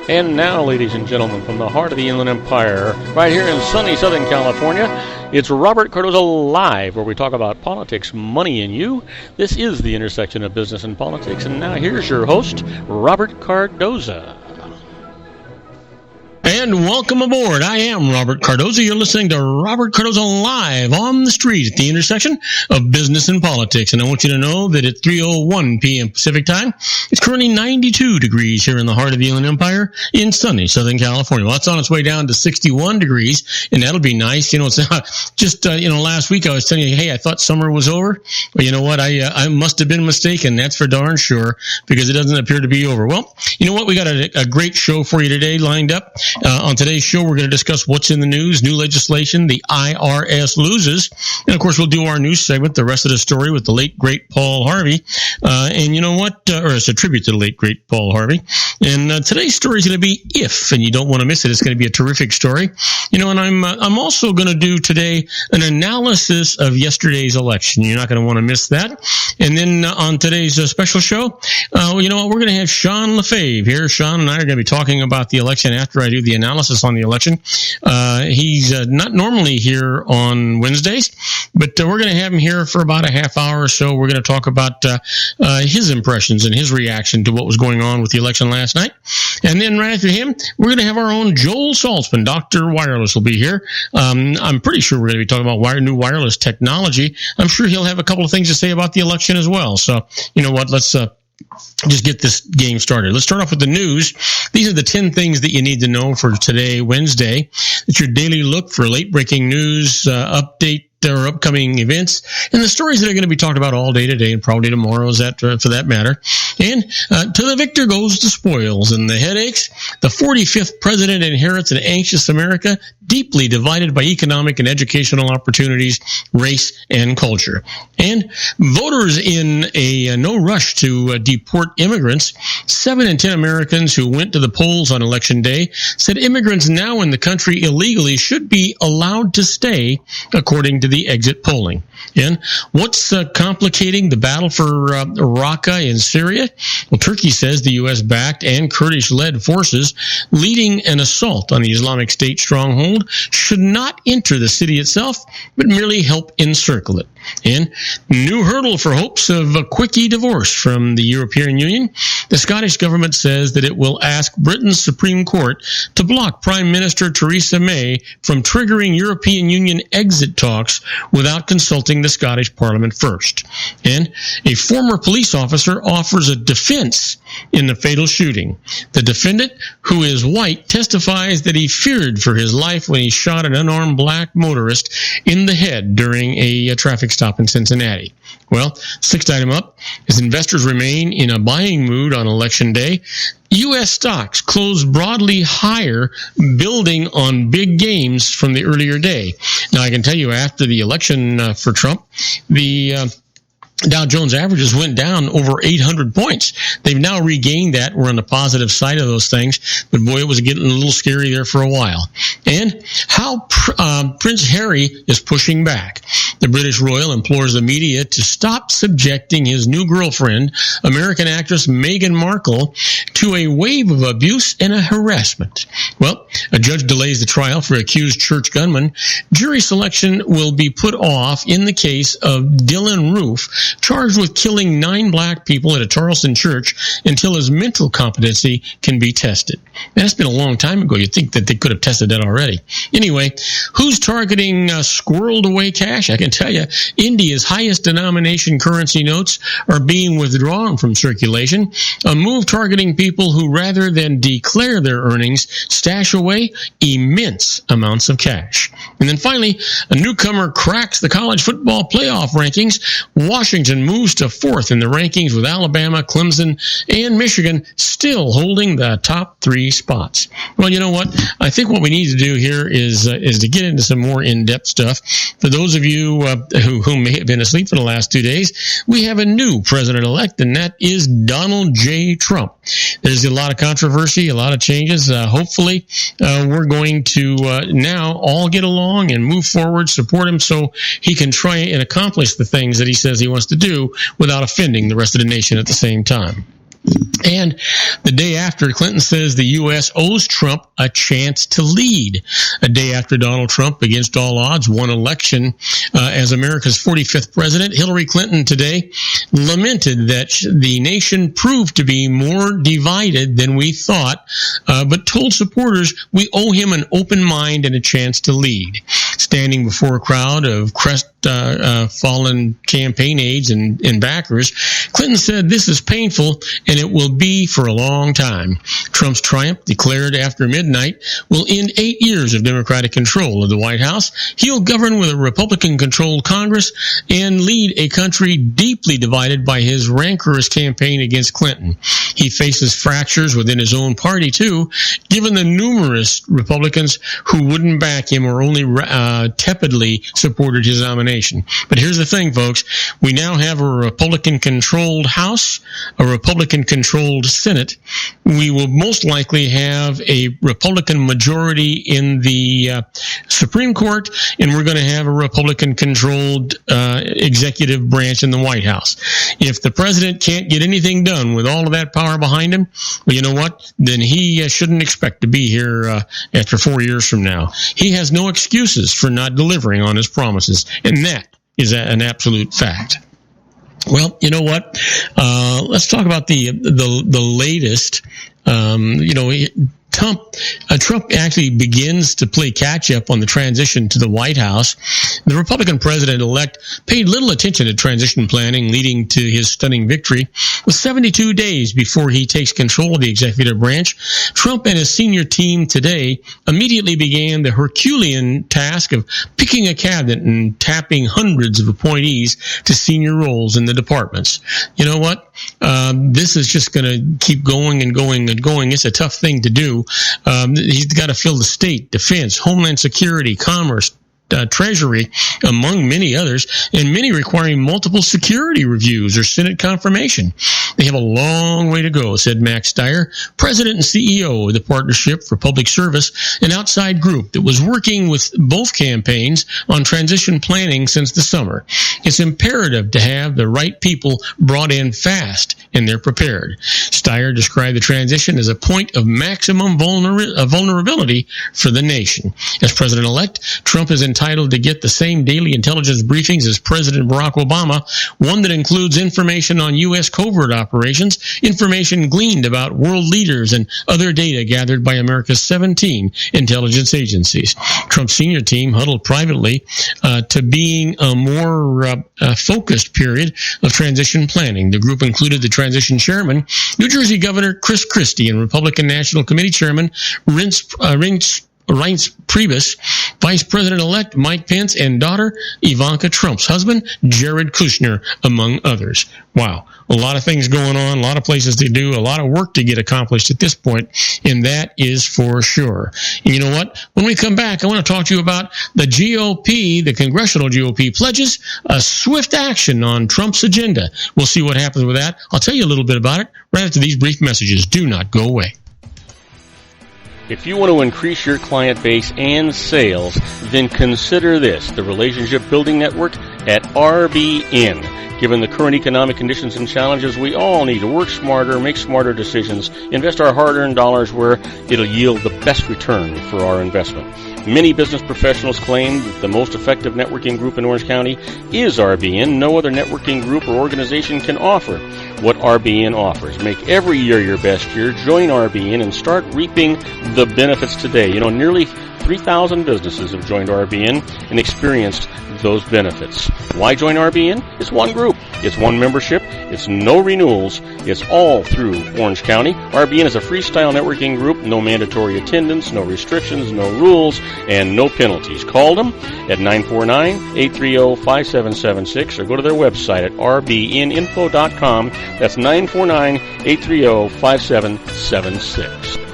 And now, ladies and gentlemen, from the heart of the Inland Empire, right here in sunny Southern California, it's Robert Cardoza Live, where we talk about politics, money, and you. This is the intersection of business and politics. And now here's your host, Robert Cardoza. And welcome aboard. I am Robert Cardoza. You're listening to Robert Cardoza Live on the street at the intersection of business and politics. And I want you to know that at 3:01 p.m. Pacific time, it's currently 92 degrees here in the heart of the Inland Empire in sunny Southern California. Well, it's on its way down to 61 degrees, and that'll be nice. You know, it's just, last week I was telling you, hey, I thought summer was over. Well, you know what? I must have been mistaken. That's for darn sure, because it doesn't appear to be over. Well, you know what? We got a great show for you today lined up. On today's show, we're going to discuss what's in the news, new legislation, the IRS loses, and of course, we'll do our news segment, the rest of the story with the late, great Paul Harvey. And you know what? Or it's a tribute to the late, great Paul Harvey. And today's story is going to be If, and you don't want to miss it. It's going to be a terrific story. You know, and I'm also going to do today an analysis of yesterday's election. You're not going to want to miss that. And then on today's special show, you know what? We're going to have Sean Lefebvre here. Sean and I are going to be talking about the election after I do the analysis on the election. He's not normally here on Wednesdays, but we're going to have him here for about a half hour or so. We're going to talk about his impressions and his reaction to what was going on with the election last night. And then right after him, we're going to have our own Joel Saltzman. Dr. Wireless will be here. I'm pretty sure we're going to be talking about new wireless technology. I'm sure he'll have a couple of things to say about the election as well. So, you know what, let's just get this game started. Let's start off with the news. These are the 10 things that you need to know for today, Wednesday. It's your daily look for late-breaking news, update, or upcoming events, and the stories that are going to be talked about all day today and probably tomorrow, is that for that matter. And to the victor goes the spoils and the headaches. The 45th president inherits an anxious America, deeply divided by economic and educational opportunities, race, and culture. And voters in a no rush to deport immigrants. 7 in 10 Americans who went to the polls on Election Day said immigrants now in the country illegally should be allowed to stay, according to the exit polling. And what's complicating the battle for Raqqa in Syria? Well, Turkey says the U.S.-backed and Kurdish-led forces leading an assault on the Islamic State stronghold should not enter the city itself, but merely help encircle it. And new hurdle for hopes of a quickie divorce from the European Union. The Scottish government says that it will ask Britain's Supreme Court to block Prime Minister Theresa May from triggering European Union exit talks without consulting the Scottish Parliament first. And a former police officer offers a defense in the fatal shooting. The defendant, who is white, testifies that he feared for his life when he shot an unarmed black motorist in the head during a traffic stop in Cincinnati. Well, sixth item up, as investors remain in a buying mood on Election Day, U.S. stocks closed broadly higher, building on big gains from the earlier day. Now, I can tell you after the election for Trump, the Dow Jones averages went down over 800 points. They've now regained that. We're on the positive side of those things. But boy, it was getting a little scary there for a while. And how Prince Harry is pushing back. The British royal implores the media to stop subjecting his new girlfriend, American actress Meghan Markle, to a wave of abuse and harassment. Well, a judge delays the trial for accused church gunman. Jury selection will be put off in the case of Dylan Roof, charged with killing 9 black people at a Charleston church, until his mental competency can be tested. And that's been a long time ago. You'd think that they could have tested that already. Anyway, who's targeting squirreled away cash? I can tell you, India's highest denomination currency notes are being withdrawn from circulation, a move targeting people who, rather than declare their earnings, stash away immense amounts of cash. And then finally, a newcomer cracks the college football playoff rankings. Washington moves to 4th in the rankings, with Alabama, Clemson, and Michigan still holding the top 3 spots. Well, you know what? I think what we need to do here is to get into some more in-depth stuff. For those of you who may have been asleep for the last 2 days, we have a new president-elect, and that is Donald J. Trump. There's a lot of controversy, a lot of changes. Hopefully, we're going to now all get along and move forward, support him so he can try and accomplish the things that he says he wants to do without offending the rest of the nation at the same time. And the day after, Clinton says the U.S. owes Trump a chance to lead. A day after Donald Trump, against all odds, won election as America's 45th president, Hillary Clinton today lamented that the nation proved to be more divided than we thought, but told supporters we owe him an open mind and a chance to lead. Standing before a crowd of crestfallen campaign aides and backers, Clinton said, "This is painful, and it will be for a long time." Trump's triumph, declared after midnight, will end 8 years of Democratic control of the White House. He'll govern with a Republican-controlled Congress and lead a country deeply divided by his rancorous campaign against Clinton. He faces fractures within his own party, too, given the numerous Republicans who wouldn't back him or only tepidly supported his nomination. But here's the thing, folks. We now have a Republican-controlled House, a Republican-controlled Senate. We will most likely have a Republican majority in the Supreme Court, and we're going to have a Republican-controlled executive branch in the White House. If the president can't get anything done with all of that power behind him, well, you know what? Then he shouldn't expect to be here after 4 years from now. He has no excuses for not delivering on his promises, and that is an absolute fact. Well, you know what? Let's talk about the latest. Trump actually begins to play catch-up on the transition to the White House. The Republican president-elect paid little attention to transition planning, leading to his stunning victory. With 72 days before he takes control of the executive branch, Trump and his senior team today immediately began the Herculean task of picking a cabinet and tapping hundreds of appointees to senior roles in the departments. You know what? This is just going to keep going and going and going. It's a tough thing to do. He's got to fill the state, defense, homeland security, commerce, Treasury, among many others, and many requiring multiple security reviews or Senate confirmation. They have a long way to go, said Max Steyer, president and CEO of the Partnership for Public Service, an outside group that was working with both campaigns on transition planning since the summer. It's imperative to have the right people brought in fast, and they're prepared. Steyer described the transition as a point of maximum vulnerability for the nation. As president-elect, Trump is entitled to get the same daily intelligence briefings as President Barack Obama, one that includes information on U.S. covert operations, information gleaned about world leaders, and other data gathered by America's 17 intelligence agencies. Trump's senior team huddled privately to being a more focused period of transition planning. The group included the transition chairman, New Jersey Governor Chris Christie, and Republican National Committee Chairman Reince Priebus, Vice President-elect Mike Pence, and daughter Ivanka Trump's husband, Jared Kushner, among others. Wow. A lot of things going on, a lot of places to do, a lot of work to get accomplished at this point, and that is for sure. And you know what? When we come back, I want to talk to you about the GOP, the congressional GOP pledges a swift action on Trump's agenda. We'll see what happens with that. I'll tell you a little bit about it right after these brief messages. Do not go away. If you want to increase your client base and sales, then consider this, the Relationship Building Network at RBN. Given the current economic conditions and challenges, we all need to work smarter, make smarter decisions, invest our hard-earned dollars where it'll yield the best return for our investment. Many business professionals claim that the most effective networking group in Orange County is RBN. No other networking group or organization can offer what RBN offers. Make every year your best year. Join RBN and start reaping the benefits today. You know, nearly 3,000 businesses have joined RBN and experienced those benefits. Why join RBN? It's one group. It's one membership. It's no renewals. It's all through Orange County. RBN is a freestyle networking group. No mandatory attendance, no restrictions, no rules, and no penalties. Call them at 949-830-5776 or go to their website at rbninfo.com. That's 949-830-5776.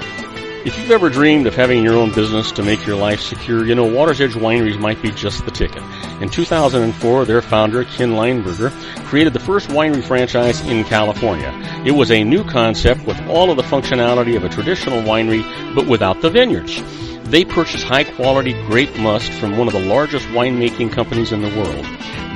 If you've ever dreamed of having your own business to make your life secure, you know Water's Edge Wineries might be just the ticket. In 2004, their founder, Ken Lineberger, created the first winery franchise in California. It was a new concept with all of the functionality of a traditional winery, but without the vineyards. They purchased high-quality grape must from one of the largest winemaking companies in the world.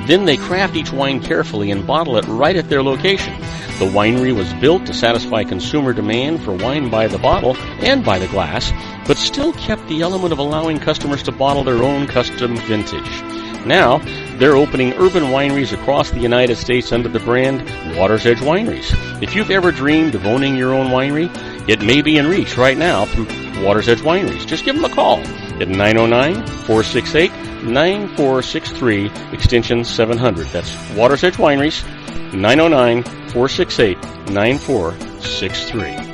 Then they craft each wine carefully and bottle it right at their location. The winery was built to satisfy consumer demand for wine by the bottle and by the glass, but still kept the element of allowing customers to bottle their own custom vintage. Now, they're opening urban wineries across the United States under the brand Water's Edge Wineries. If you've ever dreamed of owning your own winery, it may be in reach right now through Water's Edge Wineries. Just give them a call at 909-468-9463, extension 700. That's Water's Edge Wineries, 909-468-9463.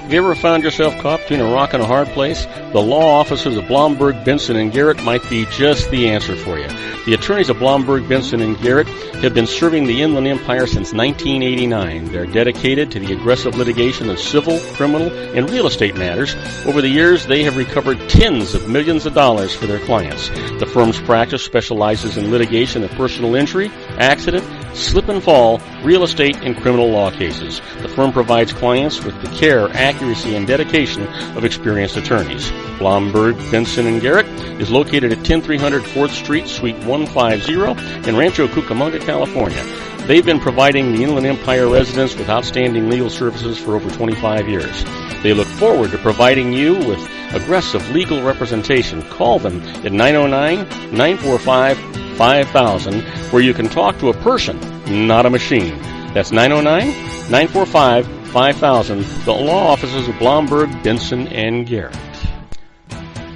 Have you ever found yourself caught between a rock and a hard place? The law offices of Blomberg, Benson, and Garrett might be just the answer for you. The attorneys of Blomberg, Benson, and Garrett have been serving the Inland Empire since 1989. They're dedicated to the aggressive litigation of civil, criminal, and real estate matters. Over the years, they have recovered tens of millions of dollars for their clients. The firm's practice specializes in litigation of personal injury, accident, slip and fall, real estate, and criminal law cases. The firm provides clients with the care, accuracy, and dedication of experienced attorneys. Blomberg, Benson, and Garrett is located at 10300 4th Street, Suite 150 in Rancho Cucamonga, California. They've been providing the Inland Empire residents with outstanding legal services for over 25 years. They look forward to providing you with aggressive legal representation. Call them at 909-945-5000, where you can talk to a person, not a machine. That's 909-945-5000, the law offices of Blomberg, Benson, and Garrett.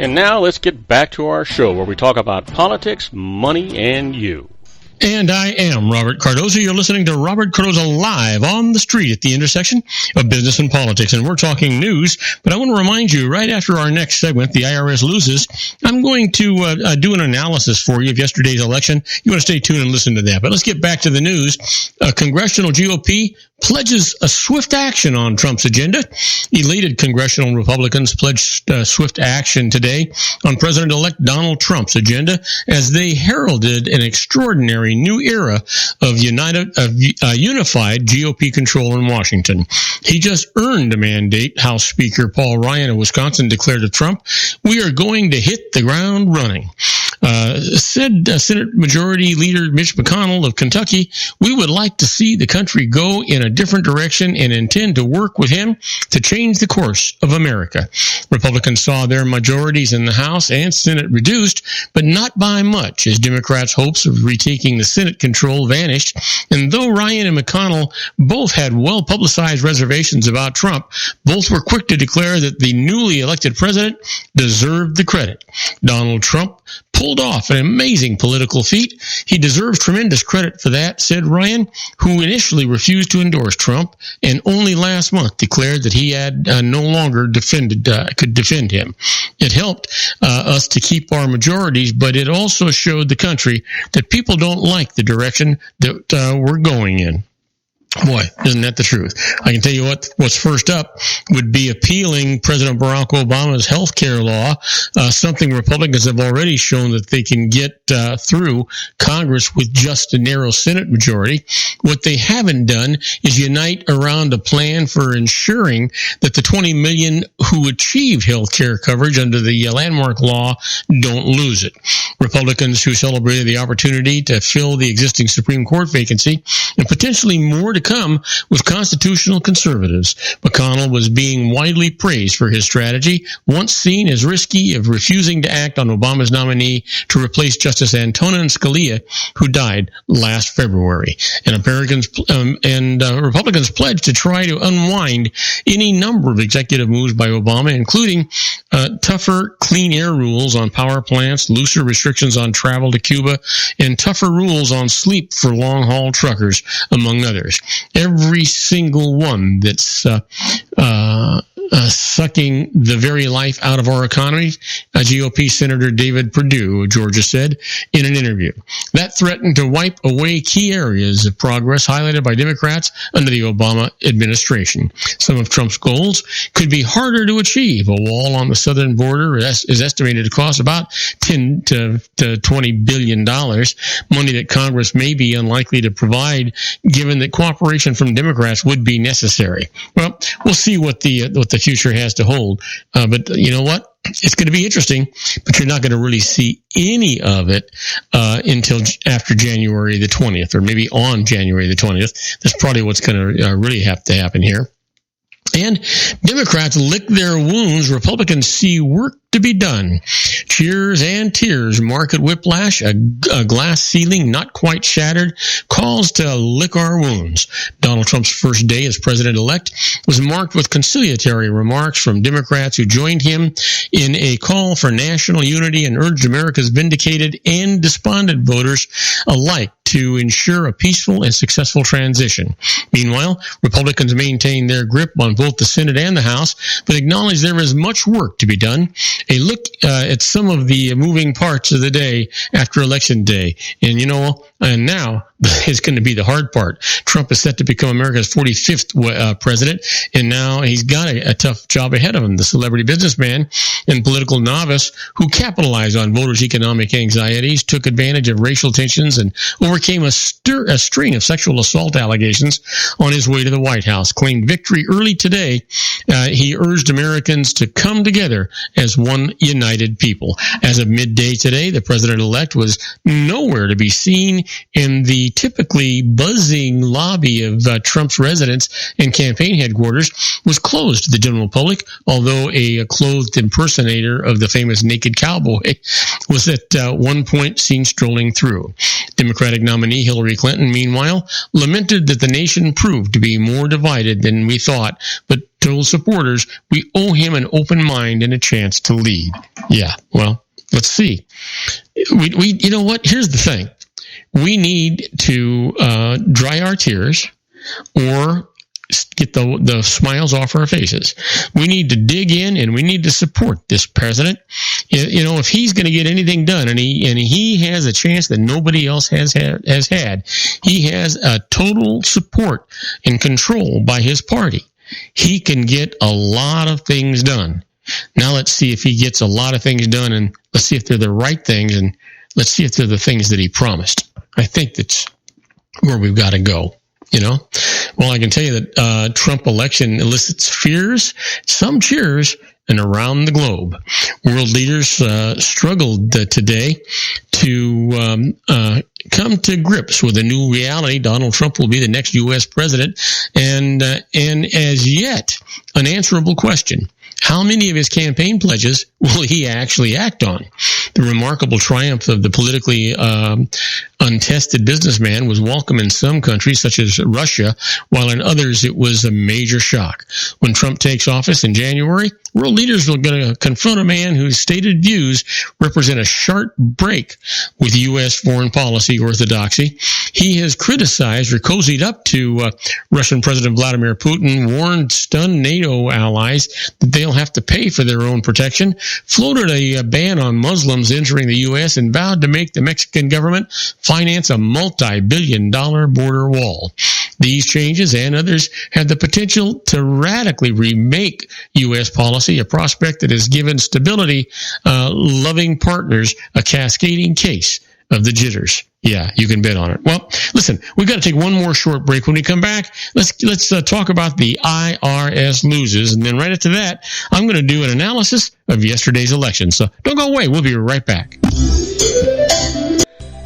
And now let's get back to our show where we talk about politics, money, and you. And I am Robert Cardoza. You're listening to Robert Cardoza live on the street at the intersection of business and politics. And we're talking news, but I want to remind you right after our next segment, the IRS loses, I'm going to do an analysis for you of yesterday's election. You want to stay tuned and listen to that. But let's get back to the news. Congressional GOP pledges a swift action on Trump's agenda. Elated congressional Republicans pledged swift action today on President-elect Donald Trump's agenda as they heralded an extraordinary new era of unified GOP control in Washington. He just earned a mandate, House Speaker Paul Ryan of Wisconsin declared to Trump, "We are going to hit the ground running." Said Senate Majority Leader Mitch McConnell of Kentucky, "We would like to see the country go in a different direction and intend to work with him to change the course of America." Republicans saw their majorities in the House and Senate reduced, but not by much, as Democrats' hopes of retaking the Senate control vanished. And though Ryan and McConnell both had well-publicized reservations about Trump, both were quick to declare that the newly elected president deserved the credit. Donald Trump pulled off an amazing political feat. He deserves tremendous credit for that, said Ryan, who initially refused to endorse Trump and only last month declared that he had no longer could defend him. It helped us to keep our majorities, but it also showed the country that people don't like the direction that we're going in. Boy, isn't that the truth? I can tell you what's first up would be appealing President Barack Obama's health care law, something Republicans have already shown that they can get through Congress with just a narrow Senate majority. What they haven't done is unite around a plan for ensuring that the 20 million who achieve health care coverage under the landmark law don't lose it. Republicans who celebrated the opportunity to fill the existing Supreme Court vacancy and potentially more to come with constitutional conservatives. McConnell was being widely praised for his strategy, once seen as risky, of refusing to act on Obama's nominee to replace Justice Antonin Scalia, who died last February. And Republicans pledged to try to unwind any number of executive moves by Obama, including tougher clean air rules on power plants, looser restrictions on travel to Cuba, and tougher rules on sleep for long-haul truckers, among others. Every single one that's sucking the very life out of our economy, GOP Senator David Perdue of Georgia said in an interview. That threatened to wipe away key areas of progress highlighted by Democrats under the Obama administration. Some of Trump's goals could be harder to achieve. A wall on the southern border is estimated to cost about $10 to $20 billion, money that Congress may be unlikely to provide, given that cooperation from Democrats would be necessary. Well, we'll see what the future has to hold. But you know what? It's going to be interesting, but you're not going to really see any of it until after January the 20th, or maybe on January the 20th. That's probably what's going to really have to happen here. And Democrats lick their wounds. Republicans see work to be done. Cheers and tears, market whiplash, a glass ceiling not quite shattered, calls to lick our wounds. Donald Trump's first day as president-elect was marked with conciliatory remarks from Democrats who joined him in a call for national unity and urged America's vindicated and despondent voters alike to ensure a peaceful and successful transition. Meanwhile, Republicans maintain their grip on both the Senate and the House, but acknowledge there is much work to be done. A look at some of the moving parts of the day after Election Day. And and now is going to be the hard part. Trump is set to become America's 45th president, and now he's got a tough job ahead of him. The celebrity businessman and political novice who capitalized on voters' economic anxieties, took advantage of racial tensions, and overcame a string of sexual assault allegations on his way to the White House, claimed victory early today. He urged Americans to come together as one united people. As of midday today, the president-elect was nowhere to be seen in the typically buzzing lobby of Trump's residence and campaign headquarters. Was closed to the general public, although a clothed impersonator of the famous naked cowboy was at one point seen strolling through. Democratic nominee Hillary Clinton, meanwhile, lamented that the nation proved to be more divided than we thought, but told supporters we owe him an open mind and a chance to lead. Yeah, well, let's see. We you know what? Here's the thing. We need to dry our tears or get the smiles off our faces. We need to dig in and we need to support this president. If he's going to get anything done, and he has a chance that nobody else has had, he has a total support and control by his party. He can get a lot of things done. Now let's see if he gets a lot of things done, and let's see if they're the right things, and let's see if they're the things that he promised. I think that's where we've got to go. Well, I can tell you that Trump election elicits fears, some cheers, and around the globe. World leaders struggled today to come to grips with a new reality. Donald Trump will be the next U.S. president, and as yet, unanswerable question. How many of his campaign pledges will he actually act on? The remarkable triumph of the politically untested businessman was welcome in some countries, such as Russia, while in others it was a major shock. When Trump takes office in January, world leaders are going to confront a man whose stated views represent a sharp break with U.S. foreign policy orthodoxy. He has criticized or cozied up to Russian President Vladimir Putin, warned stunned NATO allies that they'll have to pay for their own protection, floated a ban on Muslims entering the U.S., and vowed to make the Mexican government finance a multi-billion-dollar border wall. These changes and others have the potential to radically remake U.S. policy, a prospect that has given stability-loving partners a cascading case of the jitters. Yeah, you can bet on it. Well, listen, we've got to take one more short break. When we come back, let's talk about the IRS loses, and then right after that, I'm going to do an analysis of yesterday's election. So don't go away. We'll be right back.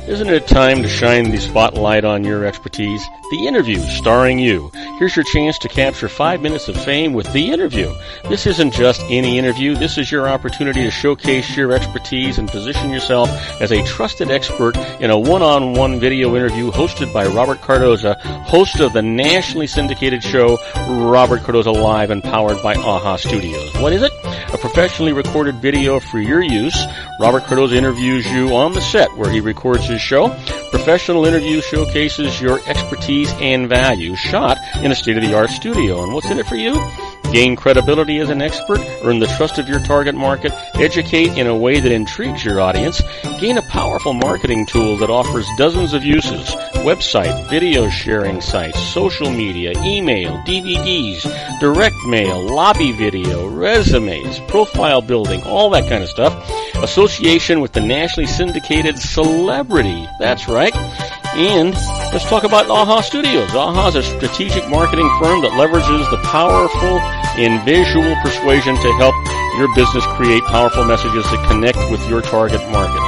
Isn't it time to shine the spotlight on your expertise? The Interview, starring you. Here's your chance to capture 5 minutes of fame with The Interview. This isn't just any interview. This is your opportunity to showcase your expertise and position yourself as a trusted expert in a one-on-one video interview hosted by Robert Cardoza, host of the nationally syndicated show Robert Cardoza Live and powered by AHA Studios. What is it? A professionally recorded video for your use. Robert Cardoza interviews you on the set where he records his show. Professional interview showcases your expertise and value, shot in a state-of-the-art studio. And what's in it for you? Gain credibility as an expert, earn the trust of your target market, educate in a way that intrigues your audience, gain a powerful marketing tool that offers dozens of uses, website, video sharing sites, social media, email, DVDs, direct mail, lobby video, resumes, profile building, all that kind of stuff. Association with the nationally syndicated celebrity. That's right. And Let's talk about AHA Studios. AHA is a strategic marketing firm that leverages the powerful and visual persuasion to help your business create powerful messages that connect with your target market.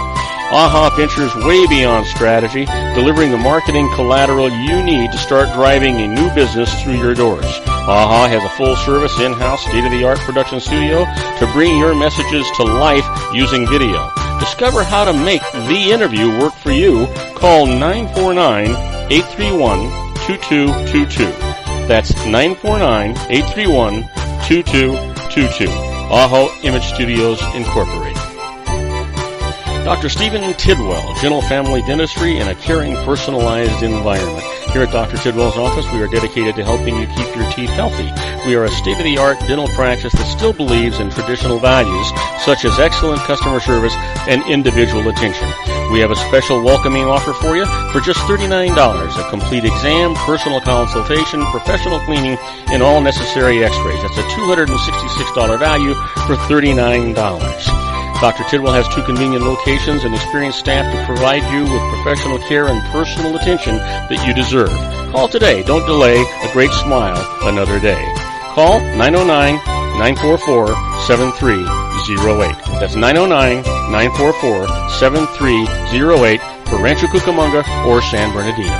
AHA ventures way beyond strategy, delivering the marketing collateral you need to start driving a new business through your doors. AHA has a full-service, in-house, state-of-the-art production studio to bring your messages to life using video. Discover how to make the interview work for you. Call 949-831-2222. That's 949-831-2222. AHA Image Studios, Incorporated. Dr. Stephen Tidwell, Gentle Family Dentistry in a caring, personalized environment. Here at Dr. Tidwell's office, we are dedicated to helping you keep your teeth healthy. We are a state-of-the-art dental practice that still believes in traditional values, such as excellent customer service and individual attention. We have a special welcoming offer for you for just $39, a complete exam, personal consultation, professional cleaning, and all necessary x-rays. That's a $266 value for $39. Dr. Tidwell has 2 convenient locations and experienced staff to provide you with professional care and personal attention that you deserve. Call today. Don't delay. A great smile another day. Call 909-944-7308. That's 909-944-7308 for Rancho Cucamonga or San Bernardino.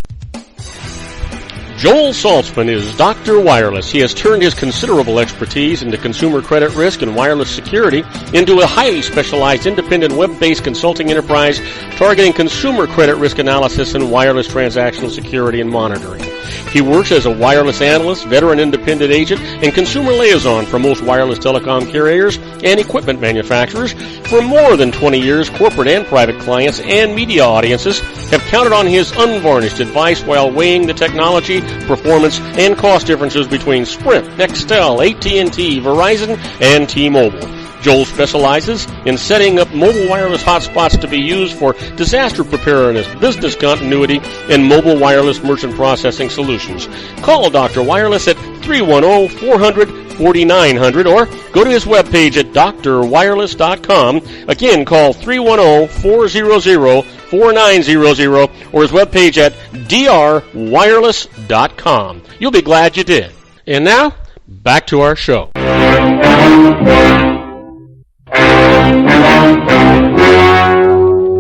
Joel Saltzman is Dr. Wireless. He has turned his considerable expertise into consumer credit risk and wireless security into a highly specialized independent web-based consulting enterprise targeting consumer credit risk analysis and wireless transactional security and monitoring. He works as a wireless analyst, veteran independent agent, and consumer liaison for most wireless telecom carriers and equipment manufacturers. For more than 20 years, corporate and private clients and media audiences have counted on his unvarnished advice while weighing the technology, performance, and cost differences between Sprint, Nextel, AT&T, Verizon, and T-Mobile. Joel specializes in setting up mobile wireless hotspots to be used for disaster preparedness, business continuity, and mobile wireless merchant processing solutions. Call Dr. Wireless at 310-400-4900 or go to his webpage at drwireless.com. Again, call 310-400-4900 or his webpage at drwireless.com. You'll be glad you did. And now, back to our show.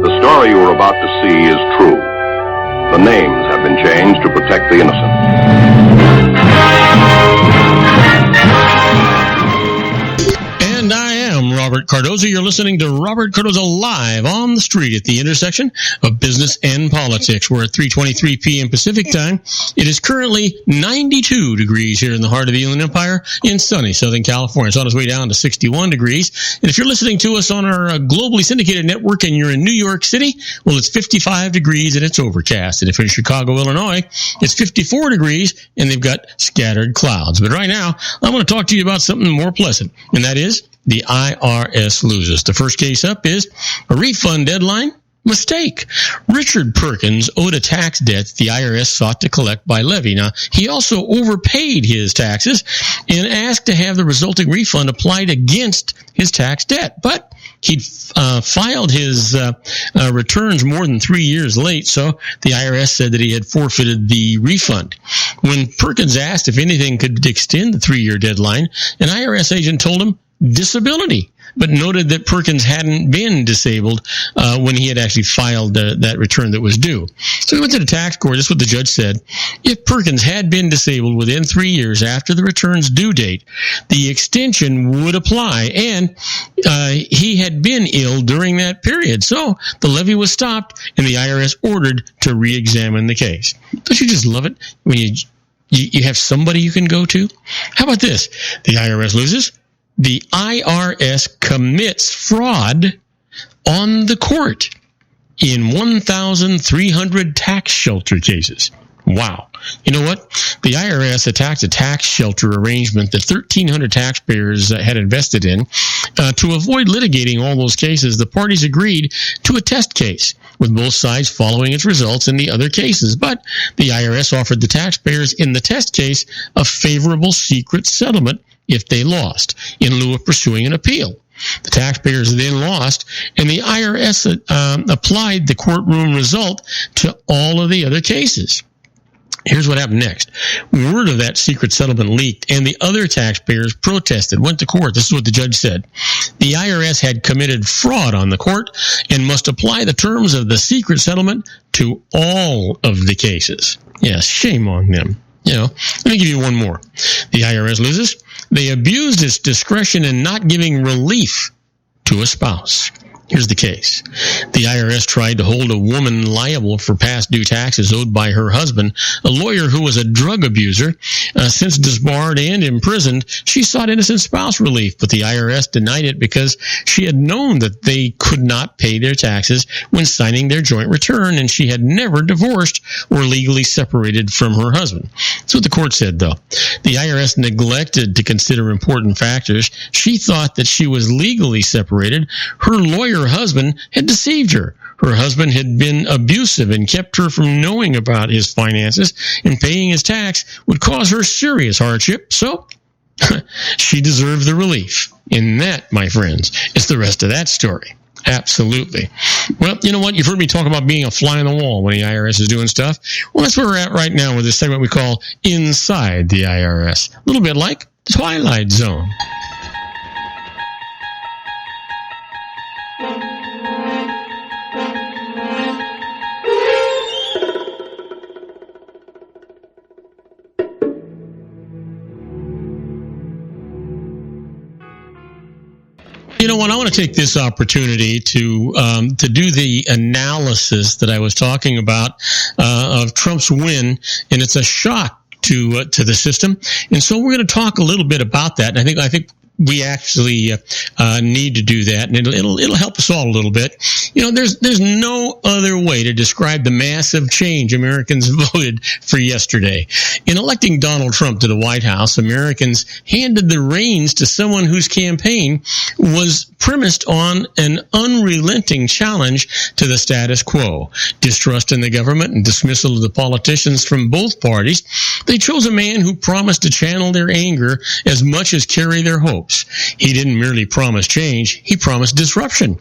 The story you are about to see is true. The names have been changed to protect the innocent. And I am Robert Cardoza. You're listening to Robert Cardoza live on the street at the intersection of business and politics. We're at 3:23 p.m. Pacific time. It is currently 92 degrees here in the heart of the Inland Empire in sunny Southern California. It's on its way down to 61 degrees. And if you're listening to us on our globally syndicated network and you're in New York City, well, it's 55 degrees and it's overcast. And if you're in Chicago, Illinois, it's 54 degrees and they've got scattered clouds. But right now, I want to talk to you about something more pleasant, and that is the IRS loses. The first case up is a refund deadline mistake. Richard Perkins owed a tax debt the IRS sought to collect by levy. Now, he also overpaid his taxes and asked to have the resulting refund applied against his tax debt. But he'd filed his returns more than 3 years late, so the IRS said that he had forfeited the refund. When Perkins asked if anything could extend the 3-year deadline, an IRS agent told him disability, but noted that Perkins hadn't been disabled when he had actually filed that return that was due. So he went to the tax court. This is what the judge said. If Perkins had been disabled within 3 years after the return's due date, the extension would apply, and he had been ill during that period. So the levy was stopped, and the IRS ordered to re-examine the case. Don't you just love it when you have somebody you can go to? How about this? The IRS loses. The IRS commits fraud on the court in 1,300 tax shelter cases. Wow. You know what? The IRS attacked a tax shelter arrangement that 1,300 taxpayers had invested in. To avoid litigating all those cases, the parties agreed to a test case, with both sides following its results in the other cases. But the IRS offered the taxpayers in the test case a favorable secret settlement if they lost, in lieu of pursuing an appeal. The taxpayers then lost, and the IRS applied the courtroom result to all of the other cases. Here's what happened next. Word of that secret settlement leaked, and the other taxpayers protested, went to court. This is what the judge said. The IRS had committed fraud on the court and must apply the terms of the secret settlement to all of the cases. Yes, shame on them. Let me give you one more. The IRS loses. They abused its discretion in not giving relief to a spouse. Here's the case. The IRS tried to hold a woman liable for past due taxes owed by her husband, a lawyer who was a drug abuser. Since disbarred and imprisoned, she sought innocent spouse relief, but the IRS denied it because she had known that they could not pay their taxes when signing their joint return, and she had never divorced or legally separated from her husband. That's what the court said, though. The IRS neglected to consider important factors. She thought that she was legally separated. Her lawyer husband had deceived her. Her husband had been abusive and kept her from knowing about his finances, and paying his tax would cause her serious hardship. So she deserved the relief. And that, my friends, is the rest of that story. Absolutely. Well, you know what? You've heard me talk about being a fly on the wall when the IRS is doing stuff. Well, that's where we're at right now with this segment we call Inside the IRS. A little bit like the Twilight Zone. You know what? I want to take this opportunity to do the analysis that I was talking about of Trump's win, and it's a shock to the system. And so we're going to talk a little bit about that. And I think we actually need to do that, and it'll help us all a little bit. There's no other way to describe the massive change Americans voted for yesterday. In electing Donald Trump to the White House, Americans handed the reins to someone whose campaign was premised on an unrelenting challenge to the status quo, distrust in the government, and dismissal of the politicians from both parties. They chose a man who promised to channel their anger as much as carry their hopes. He didn't merely promise change, he promised disruption.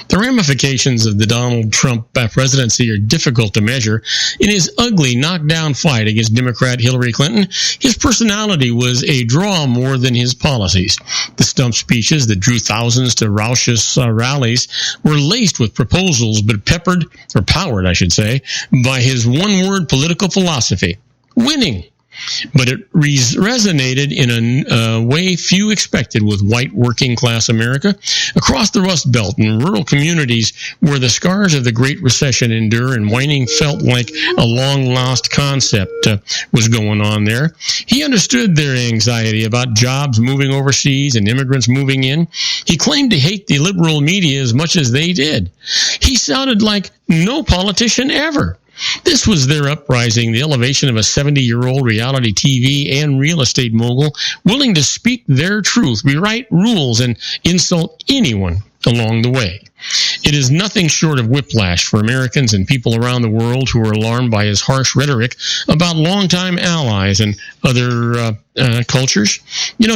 The ramifications of the Donald Trump presidency are difficult to measure. In his ugly knockdown fight against Democrat Hillary Clinton, his personality was a draw more than his policies. The stump speeches that drew thousands to raucous rallies were laced with proposals, but powered, I should say, by his one-word political philosophy: winning. But it resonated in a way few expected with white working-class America. Across the Rust Belt and rural communities where the scars of the Great Recession endure and whining felt like a long-lost concept was going on there. He understood their anxiety about jobs moving overseas and immigrants moving in. He claimed to hate the liberal media as much as they did. He sounded like no politician ever. This was their uprising, the elevation of a 70-year-old reality TV and real estate mogul willing to speak their truth, rewrite rules, and insult anyone along the way. It is nothing short of whiplash for Americans and people around the world who are alarmed by his harsh rhetoric about longtime allies and other cultures.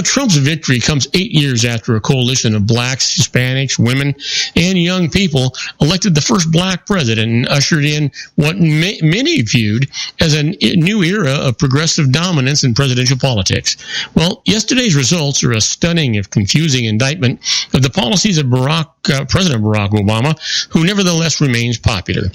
Trump's victory comes 8 years after a coalition of blacks, Hispanics, women, and young people elected the first black president and ushered in what many viewed as a new era of progressive dominance in presidential politics. Well, yesterday's results are a stunning, if confusing, indictment of the policies of President Barack Obama, who nevertheless remains popular.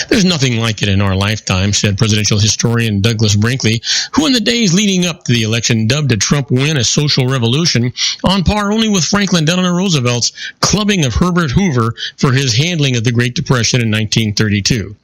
There's nothing like it in our lifetime, said presidential historian Douglas Brinkley, who in the days leading up to the election dubbed a Trump win a social revolution, on par only with Franklin Delano Roosevelt's clubbing of Herbert Hoover for his handling of the Great Depression in 1932.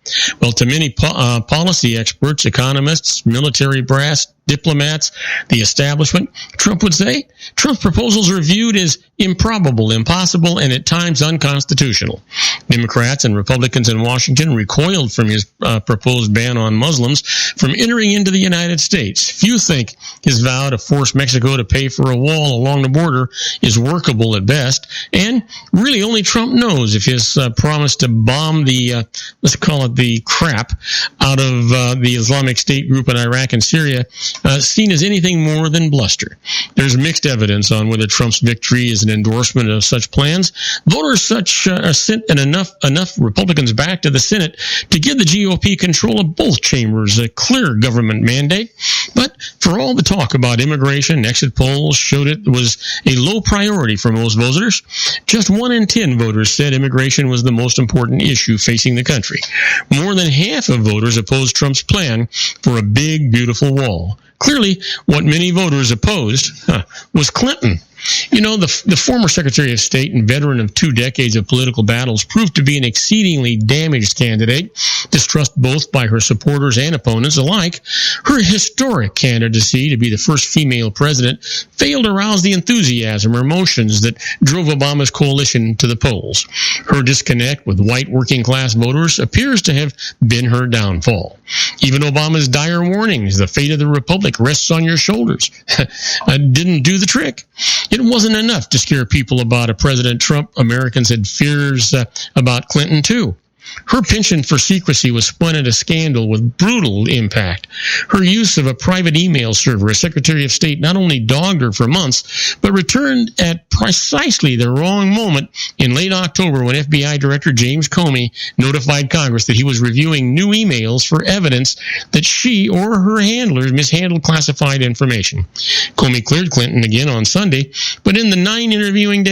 Well, to many policy experts, economists, military brass, diplomats, the establishment, Trump would say, Trump's proposals are viewed as improbable, impossible, and at times unconstitutional. Democrats and Republicans in Washington recoiled from his proposed ban on Muslims from entering into the United States. Few think his vow to force Mexico to pay for a wall along the border is workable at best, and really only Trump knows if his promise to bomb the, let's call it the crap, out of the Islamic State group in Iraq and Syria seen as anything more than bluster. There's mixed evidence on whether Trump's victory is an endorsement of such plans. Voters sent enough Republicans back to the Senate to give the GOP control of both chambers, a clear government mandate. But for all the talk about immigration, exit polls showed it was a low priority for most voters. Just 1 in 10 voters said immigration was the most important issue facing the country. More than half of voters opposed Trump's plan for a big, beautiful wall. Clearly, what many voters opposed was Clinton. You know, the former Secretary of State and veteran of 2 decades of political battles proved to be an exceedingly damaged candidate, distrusted both by her supporters and opponents alike. Her historic candidacy to be the first female president failed to rouse the enthusiasm or emotions that drove Obama's coalition to the polls. Her disconnect with white working-class voters appears to have been her downfall. Even Obama's dire warnings, the fate of the republic rests on your shoulders, didn't do the trick. It wasn't enough to scare people about President Trump. Americans had fears about Clinton, too. Her penchant for secrecy was spun into scandal with brutal impact. Her use of a private email server as Secretary of State not only dogged her for months, but returned at precisely the wrong moment in late October when FBI Director James Comey notified Congress that he was reviewing new emails for evidence that she or her handlers mishandled classified information. Comey cleared Clinton again on Sunday, but in the 9 intervening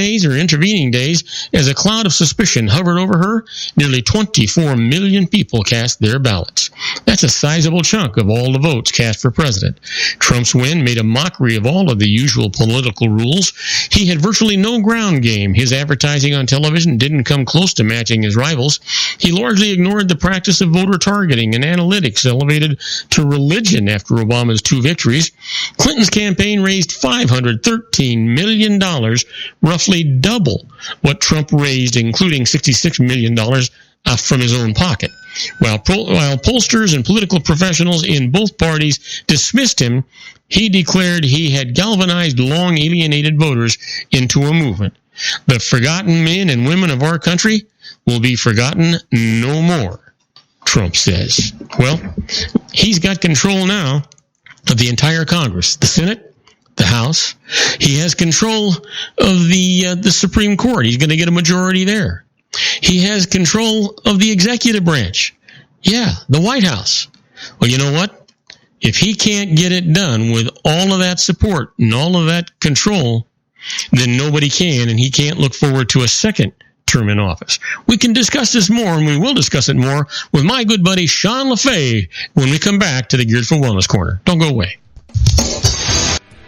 days, as a cloud of suspicion hovered over her, nearly 24 million people cast their ballots. That's a sizable chunk of all the votes cast for president. Trump's win made a mockery of all of the usual political rules. He had virtually no ground game. His advertising on television didn't come close to matching his rivals. He largely ignored the practice of voter targeting and analytics elevated to religion after Obama's 2 victories. Clinton's campaign raised $513 million, roughly double what Trump raised, including $66 million from his own pocket. While pollsters and political professionals in both parties dismissed him, he declared he had galvanized long alienated voters into a movement. The forgotten men and women of our country will be forgotten no more, Trump says. Well, he's got control now of the entire Congress, the Senate, the House. He has control of the Supreme Court. He's going to get a majority there. He has control of the executive branch. Yeah, the White House. Well, you know what? If he can't get it done with all of that support and all of that control, then nobody can, and he can't look forward to a second term in office. We can discuss this more, and we will discuss it more with my good buddy Sean LaFay when we come back to the Geared for Wellness Corner. Don't go away.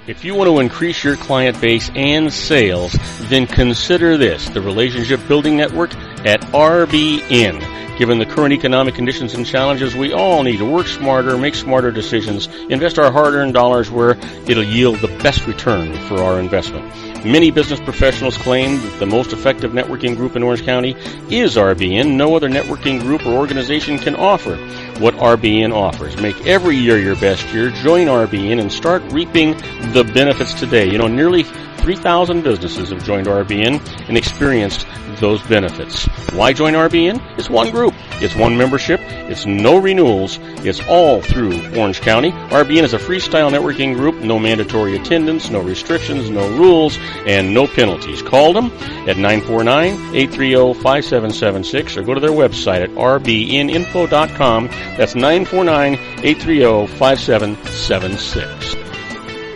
If you want to increase your client base and sales, then consider this, the Relationship Building Network at RBN. Given the current economic conditions and challenges, we all need to work smarter, make smarter decisions, invest our hard-earned dollars where it'll yield the best return for our investment. Many business professionals claim that the most effective networking group in Orange County is RBN. No other networking group or organization can offer what RBN offers. Make every year your best year. Join RBN and start reaping the benefits today. You know, nearly 3,000 businesses have joined RBN and experienced those benefits. Why join RBN? It's one group. It's one membership. It's no renewals. It's all through Orange County. RBN is a freestyle networking group. No mandatory attendance, no restrictions, no rules, and no penalties. Call them at 949-830-5776 or go to their website at rbninfo.com. That's 949-830-5776.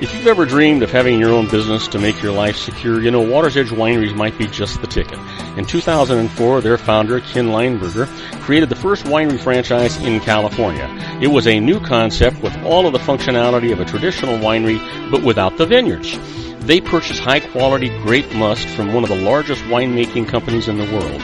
If you've ever dreamed of having your own business to make your life secure, you know Water's Edge Wineries might be just the ticket. In 2004, their founder, Ken Leinberger, created the first winery franchise in California. It was a new concept with all of the functionality of a traditional winery, but without the vineyards. They purchased high-quality grape must from one of the largest winemaking companies in the world.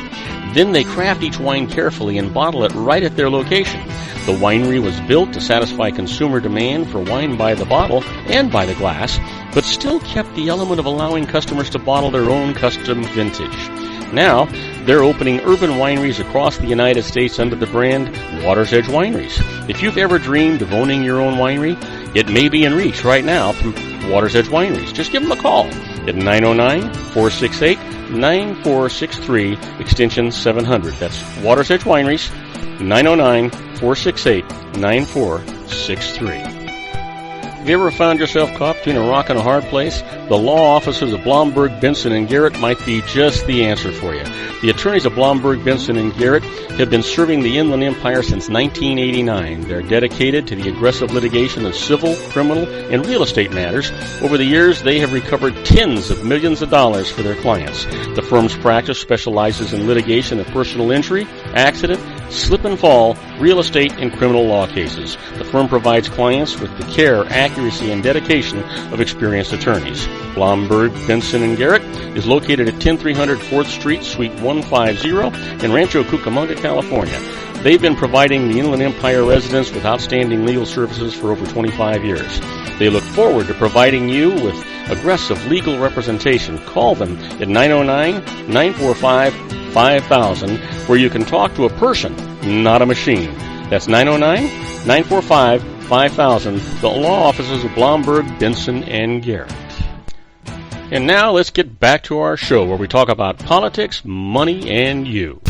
Then they craft each wine carefully and bottle it right at their location. The winery was built to satisfy consumer demand for wine by the bottle and by the glass, but still kept the element of allowing customers to bottle their own custom vintage. Now, they're opening urban wineries across the United States under the brand Water's Edge Wineries. If you've ever dreamed of owning your own winery, it may be in reach right now through Water's Edge Wineries. Just give them a call at 909-468-9463, extension 700. That's Water's Edge Wineries, 909-468-9463. Have you ever found yourself caught between a rock and a hard place? The law offices of Blomberg, Benson, and Garrett might be just the answer for you. The attorneys of Blomberg, Benson, and Garrett have been serving the Inland Empire since 1989. They're dedicated to the aggressive litigation of civil, criminal, and real estate matters. Over the years, they have recovered tens of millions of dollars for their clients. The firm's practice specializes in litigation of personal injury, accident, slip and fall, real estate, and criminal law cases. The firm provides clients with the care, accuracy, and dedication of experienced attorneys. Blomberg, Benson, and Garrett is located at 10300 4th Street, Suite 150 in Rancho Cucamonga, California. They've been providing the Inland Empire residents with outstanding legal services for over 25 years. They look forward to providing you with aggressive legal representation. Call them at 909-945-5000, where you can talk to a person, not a machine. That's 909-945-5000, the law offices of Blomberg, Benson, and Garrett. And now let's get back to our show where we talk about politics, money, and you.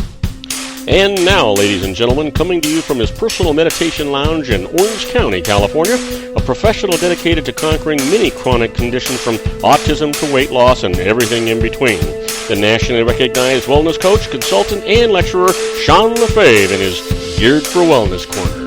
And now, ladies and gentlemen, coming to you from his personal meditation lounge in Orange County, California, a professional dedicated to conquering many chronic conditions from autism to weight loss and everything in between. The nationally recognized wellness coach, consultant, and lecturer, Sean Lefebvre, in his Geared for Wellness Corner.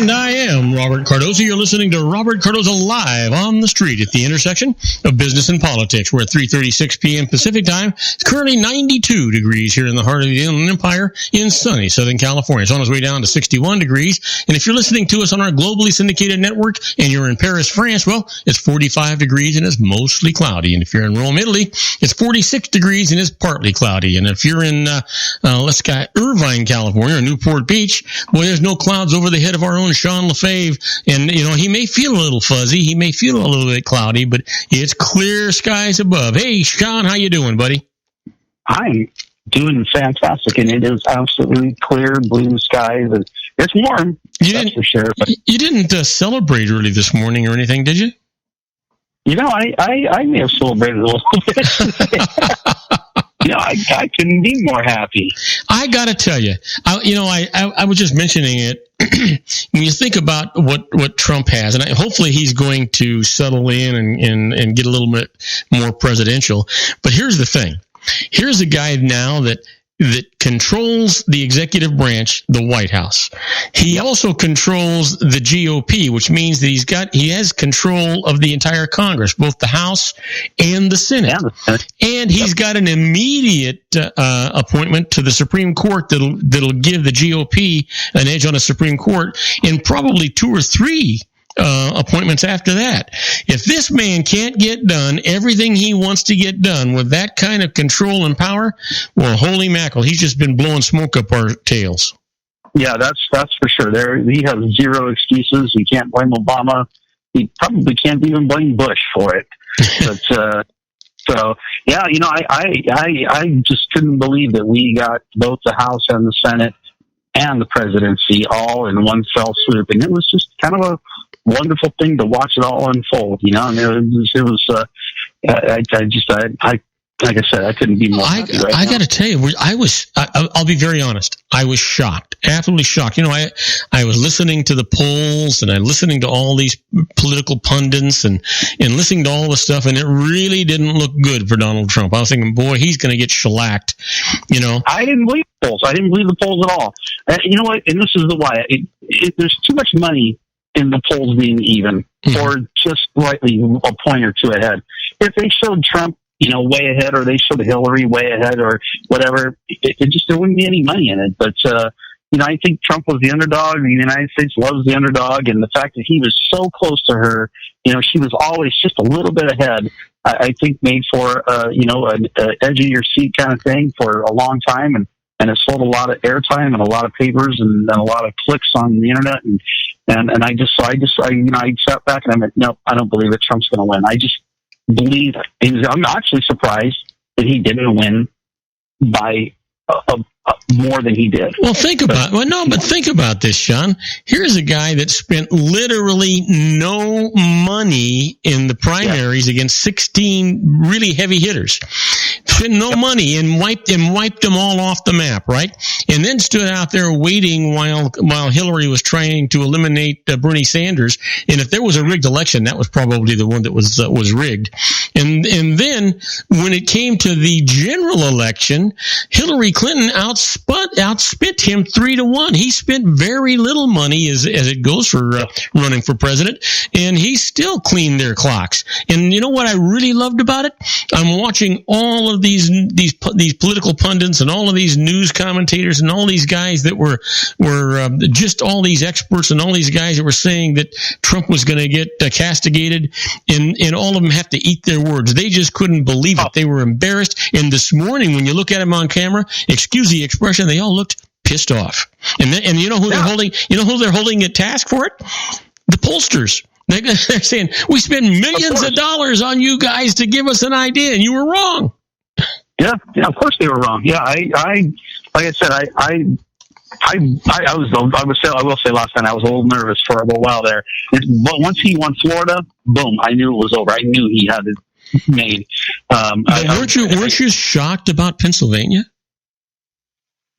And I am Robert Cardoza. You're listening to Robert Cardoza Live on the Street at the intersection of business and politics. We're at 3:36 p.m. Pacific Time. It's currently 92 degrees here in the heart of the Inland Empire in sunny Southern California. It's on its way down to 61 degrees. And if you're listening to us on our globally syndicated network and you're in Paris, France, well, it's 45 degrees and it's mostly cloudy. And if you're in Rome, Italy, it's 46 degrees and it's partly cloudy. And if you're in, Irvine, California, or Newport Beach, boy, there's no clouds over the head of our own Sean Lefebvre, and he may feel a little fuzzy, he may feel a little bit cloudy, but it's clear skies above. Hey, Sean, how you doing, buddy? I'm doing fantastic, and it is absolutely clear blue skies, and it's warm. That's for sure. But you didn't celebrate early this morning or anything, did you? I may have celebrated a little bit. I couldn't be more happy. I got to tell you, I was just mentioning it. When you think about what Trump has, and hopefully he's going to settle in and get a little bit more presidential. But here's the thing. Here's a guy now that controls the executive branch, the White House. He also controls the GOP, which means that he has control of the entire Congress, both the House and the Senate. And he's got an immediate appointment to the Supreme Court that'll give the GOP an edge on the Supreme Court, and probably 2 or 3 appointments after that. If this man can't get done everything he wants to get done with that kind of control and power, well, holy mackerel, he's just been blowing smoke up our tails. Yeah, that's for sure. He has zero excuses. He can't blame Obama. He probably can't even blame Bush for it. But so yeah, I just couldn't believe that we got both the House and the Senate and the presidency all in one fell swoop, and it was just kind of a wonderful thing to watch it all unfold. And like I said, I couldn't be more happy right now. I got to tell you, I'll be very honest. I was shocked, absolutely shocked. I was listening to the polls and I listening to all these political pundits and listening to all the stuff, and it really didn't look good for Donald Trump. I was thinking, boy, he's going to get shellacked. I didn't believe the polls. I didn't believe the polls at all. You know what? And this is the why. There's too much money in the polls being even, or just slightly a point or two ahead. If they showed Trump, way ahead, or they showed Hillary way ahead, or whatever, there wouldn't be any money in it. But, I think Trump was the underdog, and the United States loves the underdog, and the fact that he was so close to her, she was always just a little bit ahead, I think made for, an edge of your seat kind of thing for a long time, and it sold a lot of airtime and a lot of papers and a lot of clicks on the internet, and I sat back and I went, no, I don't believe it. Trump's going to win. I just believe I'm actually surprised that he didn't win by more than he did. Well, think about this, Sean. Here's a guy that spent literally no money in the primaries against 16 really heavy hitters. spent no money and wiped them all off the map, right? And then stood out there waiting while Hillary was trying to eliminate Bernie Sanders. And if there was a rigged election, that was probably the one that was rigged. And then when it came to the general election, Hillary Clinton outspent him 3-1. He spent very little money as it goes for running for president, and he still cleaned their clocks. And you know what I really loved about it? I'm watching all of these political pundits and all of these news commentators and all these guys that were just all these experts and all these guys that were saying that Trump was going to get castigated, and all of them have to eat their words. They just couldn't believe it. They were embarrassed. And this morning, when you look at them on camera, excuse the expression, they all looked pissed off. And you know who they're holding? You know who they're holding at task for it? The pollsters. They're saying, we spent millions of dollars on you guys to give us an idea, and you were wrong. Yeah, of course they were wrong. Yeah, I like I said, I will say last time I was a little nervous for a little while there. But once he won Florida, boom, I knew it was over. I knew he had it made. Weren't you shocked about Pennsylvania?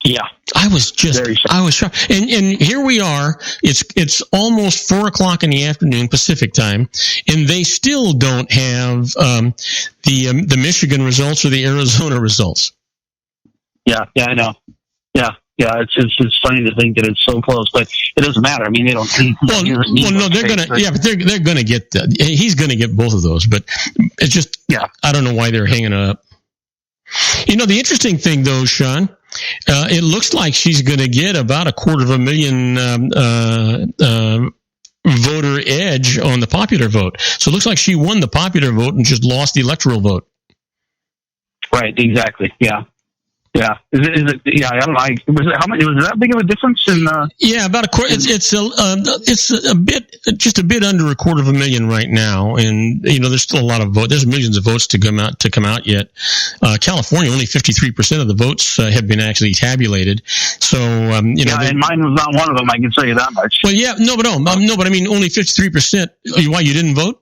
Yeah, I was shocked. And here we are. It's almost 4:00 in the afternoon Pacific time, and they still don't have the Michigan results or the Arizona results. Yeah, I know. Yeah. It's funny to think that it's so close, but it doesn't matter. I mean, they don't. They're gonna get. He's gonna get both of those, but it's just. Yeah. I don't know why they're hanging it up. You know, the interesting thing, though, Sean, it looks like she's going to get about 250,000 voter edge on the popular vote. So it looks like she won the popular vote and just lost the electoral vote. Right. Exactly. Yeah. Yeah. Is it? Yeah. I don't know. How much was that big of a difference in? Yeah, about a quarter. It's a bit, just a bit under 250,000 right now, and you know there's still a lot of votes. There's millions of votes to come out yet. California, only 53% of the votes have been actually tabulated. So you know, and mine was not one of them. I can tell you that much. Well, yeah, but I mean, only 53%. Why you didn't vote?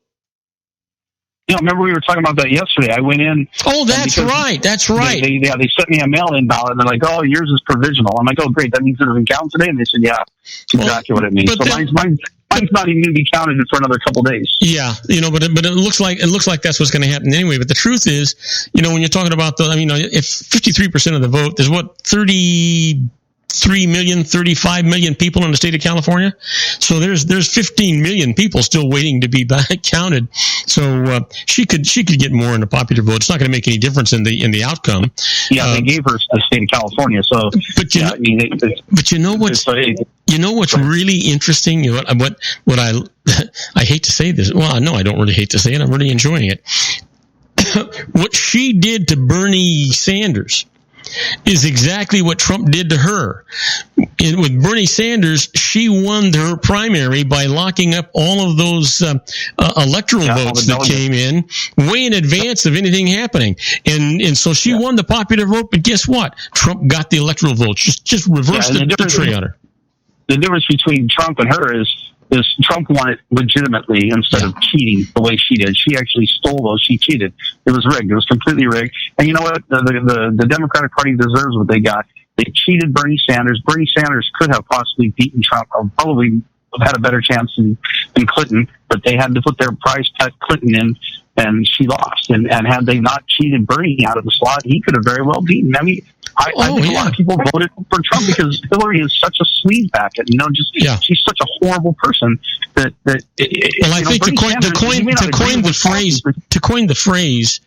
Yeah, remember we were talking about that yesterday. I went in. Oh, that's right. That's right. They sent me a mail-in ballot, and they're like, "Oh, yours is provisional." I'm like, "Oh, great. That means it doesn't count today." And they said, "Yeah, that's exactly what it means." So mine's not even going to be counted for another couple days. Yeah, you know, but it looks like that's what's going to happen anyway. But the truth is, you know, when you're talking about if 53% of the vote, there's 33 million, 35 million people in the state of California. So there's 15 million people still waiting to be counted. So she could get more in the popular vote. It's not going to make any difference in the outcome. Yeah, they gave her the state of California. So, but you know what's really interesting. You know, what I hate to say this. Well, no, I don't really hate to say it. I'm really enjoying it. What she did to Bernie Sanders is exactly what Trump did to her. With Bernie Sanders, she won her primary by locking up all of those electoral votes that came in way in advance of anything happening. And so she won the popular vote, but guess what? Trump got the electoral votes. Just reversed the tray on her. The difference between Trump and her is Trump won it legitimately instead of cheating the way she did. She actually stole those. She cheated. It was rigged. It was completely rigged. And you know what? The Democratic Party deserves what they got. They cheated Bernie Sanders. Bernie Sanders could have possibly beaten Trump, or probably had a better chance than Clinton, but they had to put their prize pet Clinton in, and she lost. And had they not cheated Bernie out of the slot, he could have very well beaten. I mean, I think a lot of people voted for Trump because Hillary is such a sleazeback, and she's such a horrible person that. Well, I think to coin the phrase,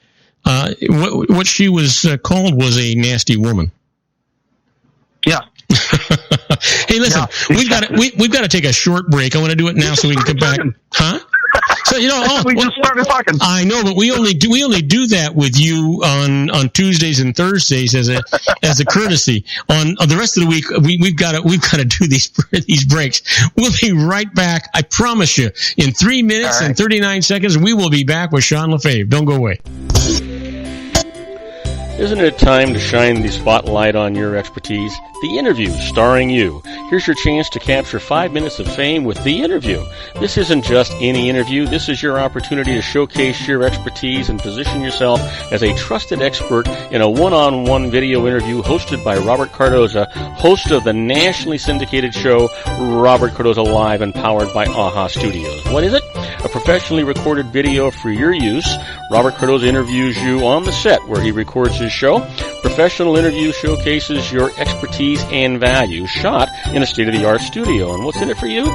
what she was called was a nasty woman. Yeah. Hey, listen, we've got to take a short break. I want to do it now so we can come back. Huh? So we just started talking. I know, but we only do that with you on Tuesdays and Thursdays as a courtesy. On the rest of the week, we've got to do these breaks. We'll be right back. I promise you. In 3 minutes and 39 seconds, we will be back with Sean LaFave. Don't go away. Isn't it time to shine the spotlight on your expertise? The Interview, starring you. Here's your chance to capture 5 minutes of fame with The Interview. This isn't just any interview. This is your opportunity to showcase your expertise and position yourself as a trusted expert in a one-on-one video interview hosted by Robert Cardoza, host of the nationally syndicated show Robert Cardoza Live and powered by AHA Studios. What is it? A professionally recorded video for your use. Robert Cardoza interviews you on the set where he records his show. Professional interview showcases your expertise and value, shot in a state-of-the-art studio. And what's in it for you?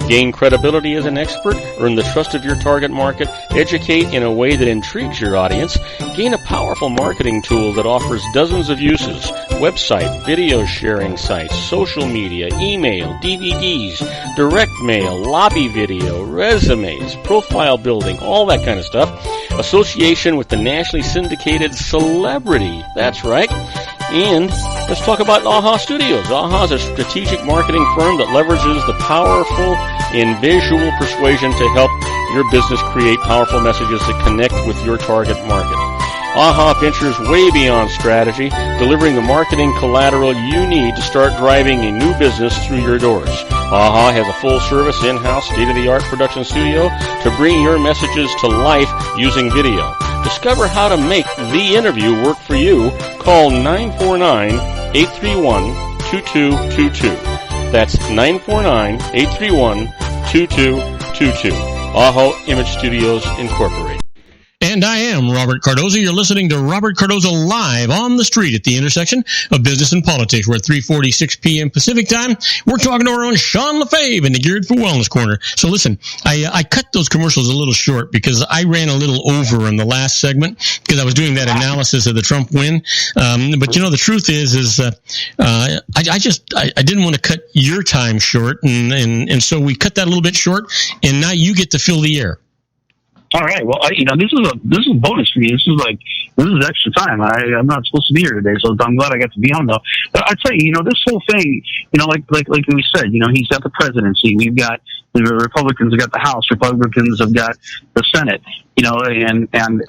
Gain credibility as an expert, earn the trust of your target market, educate in a way that intrigues your audience, gain a powerful marketing tool that offers dozens of uses, website, video sharing sites, social media, email, DVDs, direct mail, lobby video, resumes, profile building, all that kind of stuff. Association with the nationally syndicated celebrity. That's right. And let's talk about AHA Studios. AHA is a strategic marketing firm that leverages the powerful and visual persuasion to help your business create powerful messages that connect with your target market. AHA ventures way beyond strategy, delivering the marketing collateral you need to start driving a new business through your doors. AHA has a full-service, in-house, state-of-the-art production studio to bring your messages to life using video. Discover how to make The Interview work for you. Call 949-831-2222. That's 949-831-2222. AHA Image Studios, Incorporated. And I am Robert Cardoza. You're listening to Robert Cardoza Live on the street at the intersection of business and politics. We're at 3:46 p.m. Pacific time. We're talking to our own Sean LaFave in the Geared for Wellness Corner. So listen, I cut those commercials a little short because I ran a little over in the last segment because I was doing that analysis of the Trump win. But you know, the truth is I didn't want to cut your time short, and so we cut that a little bit short, and now you get to fill the air. All right. Well, this is a bonus for me. This is extra time. I'm not supposed to be here today, so I'm glad I got to be on though. But I tell you, this whole thing, like we said, he's got the presidency. We've got the Republicans have got the House. Republicans have got the Senate. And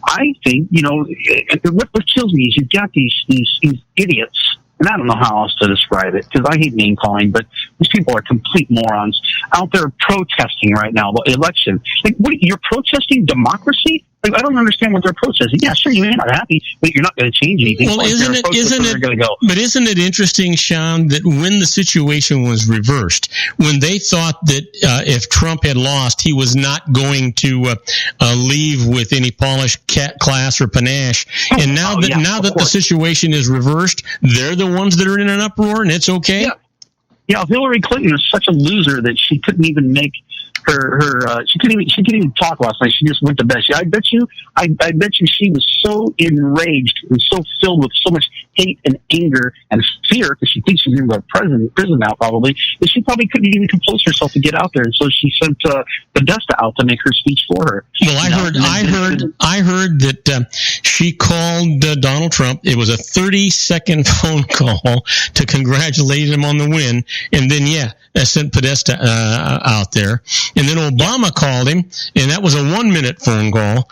I think what kills me is you've got these idiots. And I don't know how else to describe it because I hate name calling, but these people are complete morons out there protesting right now the election. Like, you're protesting democracy? Like, I don't understand what they're protesting. Yeah, sure, you may not be happy, but you're not going to change anything. Well, isn't it interesting, Sean, that when the situation was reversed, when they thought that if Trump had lost, he was not going to leave with any polished class or panache, and now that the situation is reversed, they're the ones that are in an uproar, and it's okay? Yeah, Hillary Clinton is such a loser that she couldn't even make she couldn't even talk last night. She just went to bed. I bet you she was so enraged and so filled with so much hate and anger and fear because she thinks she's going to go to prison now probably, that she probably couldn't even compose herself to get out there. And so she sent Podesta out to make her speech for her. Well, I heard that she called Donald Trump. It was a 30-second phone call to congratulate him on the win, and then sent Podesta out there. And then Obama called him, and that was a 1-minute phone call.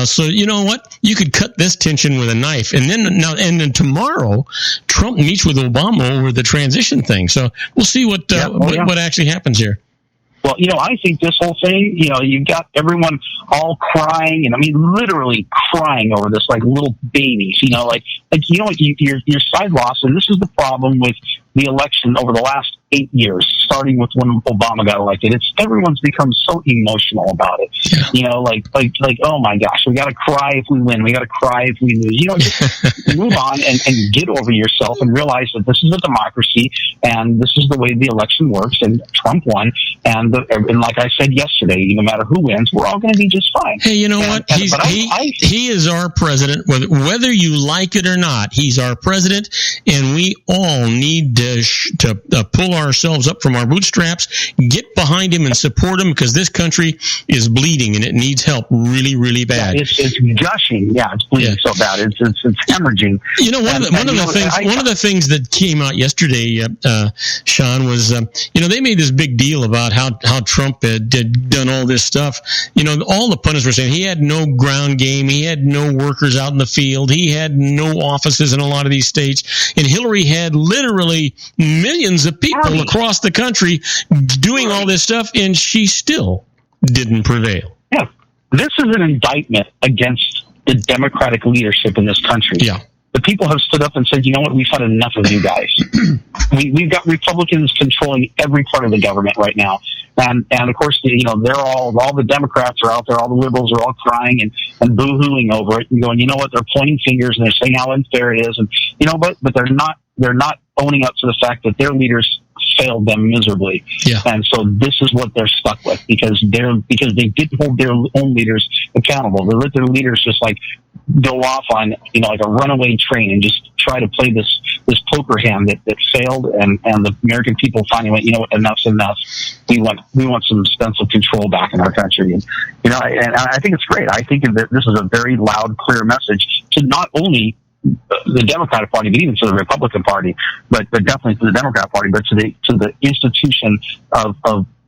So you know what? You could cut this tension with a knife. And then tomorrow, Trump meets with Obama over the transition thing. So we'll see what actually happens here. Well, I think this whole thing, you got everyone all crying, and I mean literally crying over this like little babies. Your side loss, and this is the problem with the election over the last 8 years, starting with when Obama got elected. Everyone's become so emotional about it. Like oh my gosh, we got to cry if we win, we got to cry if we lose. Just move on and get over yourself and realize that this is a democracy and this is the way the election works. And Trump won, and like I said yesterday, no matter who wins, we're all going to be just fine. Hey, you know what? He is our president, whether you like it or not. He's our president, and we all need to pull ourselves up from our bootstraps, get behind him and support him, because this country is bleeding and it needs help really, really bad. Yeah, it's gushing. Yeah, it's bleeding so bad. It's hemorrhaging. One of the things that came out yesterday, Sean, Sean, was, they made this big deal about how Trump had done all this stuff. All the pundits were saying he had no ground game. He had no workers out in the field. He had no offices in a lot of these states. And Hillary had literally millions of people across the country doing all this stuff, and she still didn't prevail. Yeah. This is an indictment against the Democratic leadership in this country. Yeah. The people have stood up and said, you know what, we've had enough of you guys. We've got Republicans controlling every part of the government right now. And of course, they're all the Democrats are out there, all the liberals are all crying and boo-hooing over it and going, you know what, they're pointing fingers and they're saying how unfair it is. And, but they're not owning up to the fact that their leaders failed them miserably. Yeah. And so this is what they're stuck with because they didn't hold their own leaders accountable. They let their leaders just like go off on, like a runaway train and just try to play this poker hand that failed. And the American people finally went, you know what, enough's enough. We want some sense of control back in our country. And, and I think it's great. I think that this is a very loud, clear message to not only the Democratic Party, but even to the Republican Party, but definitely to the Democrat Party, but to the institution of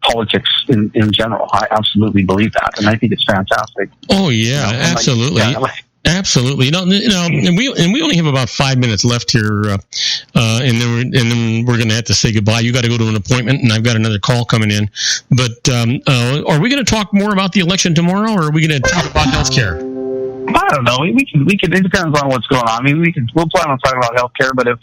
politics in general. I absolutely believe that, and I think it's fantastic. Oh yeah, absolutely. Absolutely. And we only have about 5 minutes left here, and then we're going to have to say goodbye. You got to go to an appointment, and I've got another call coming in. But are we going to talk more about the election tomorrow, or are we going to talk about healthcare? I don't know. We can. It depends on what's going on. I mean, we'll plan on talking about healthcare, but if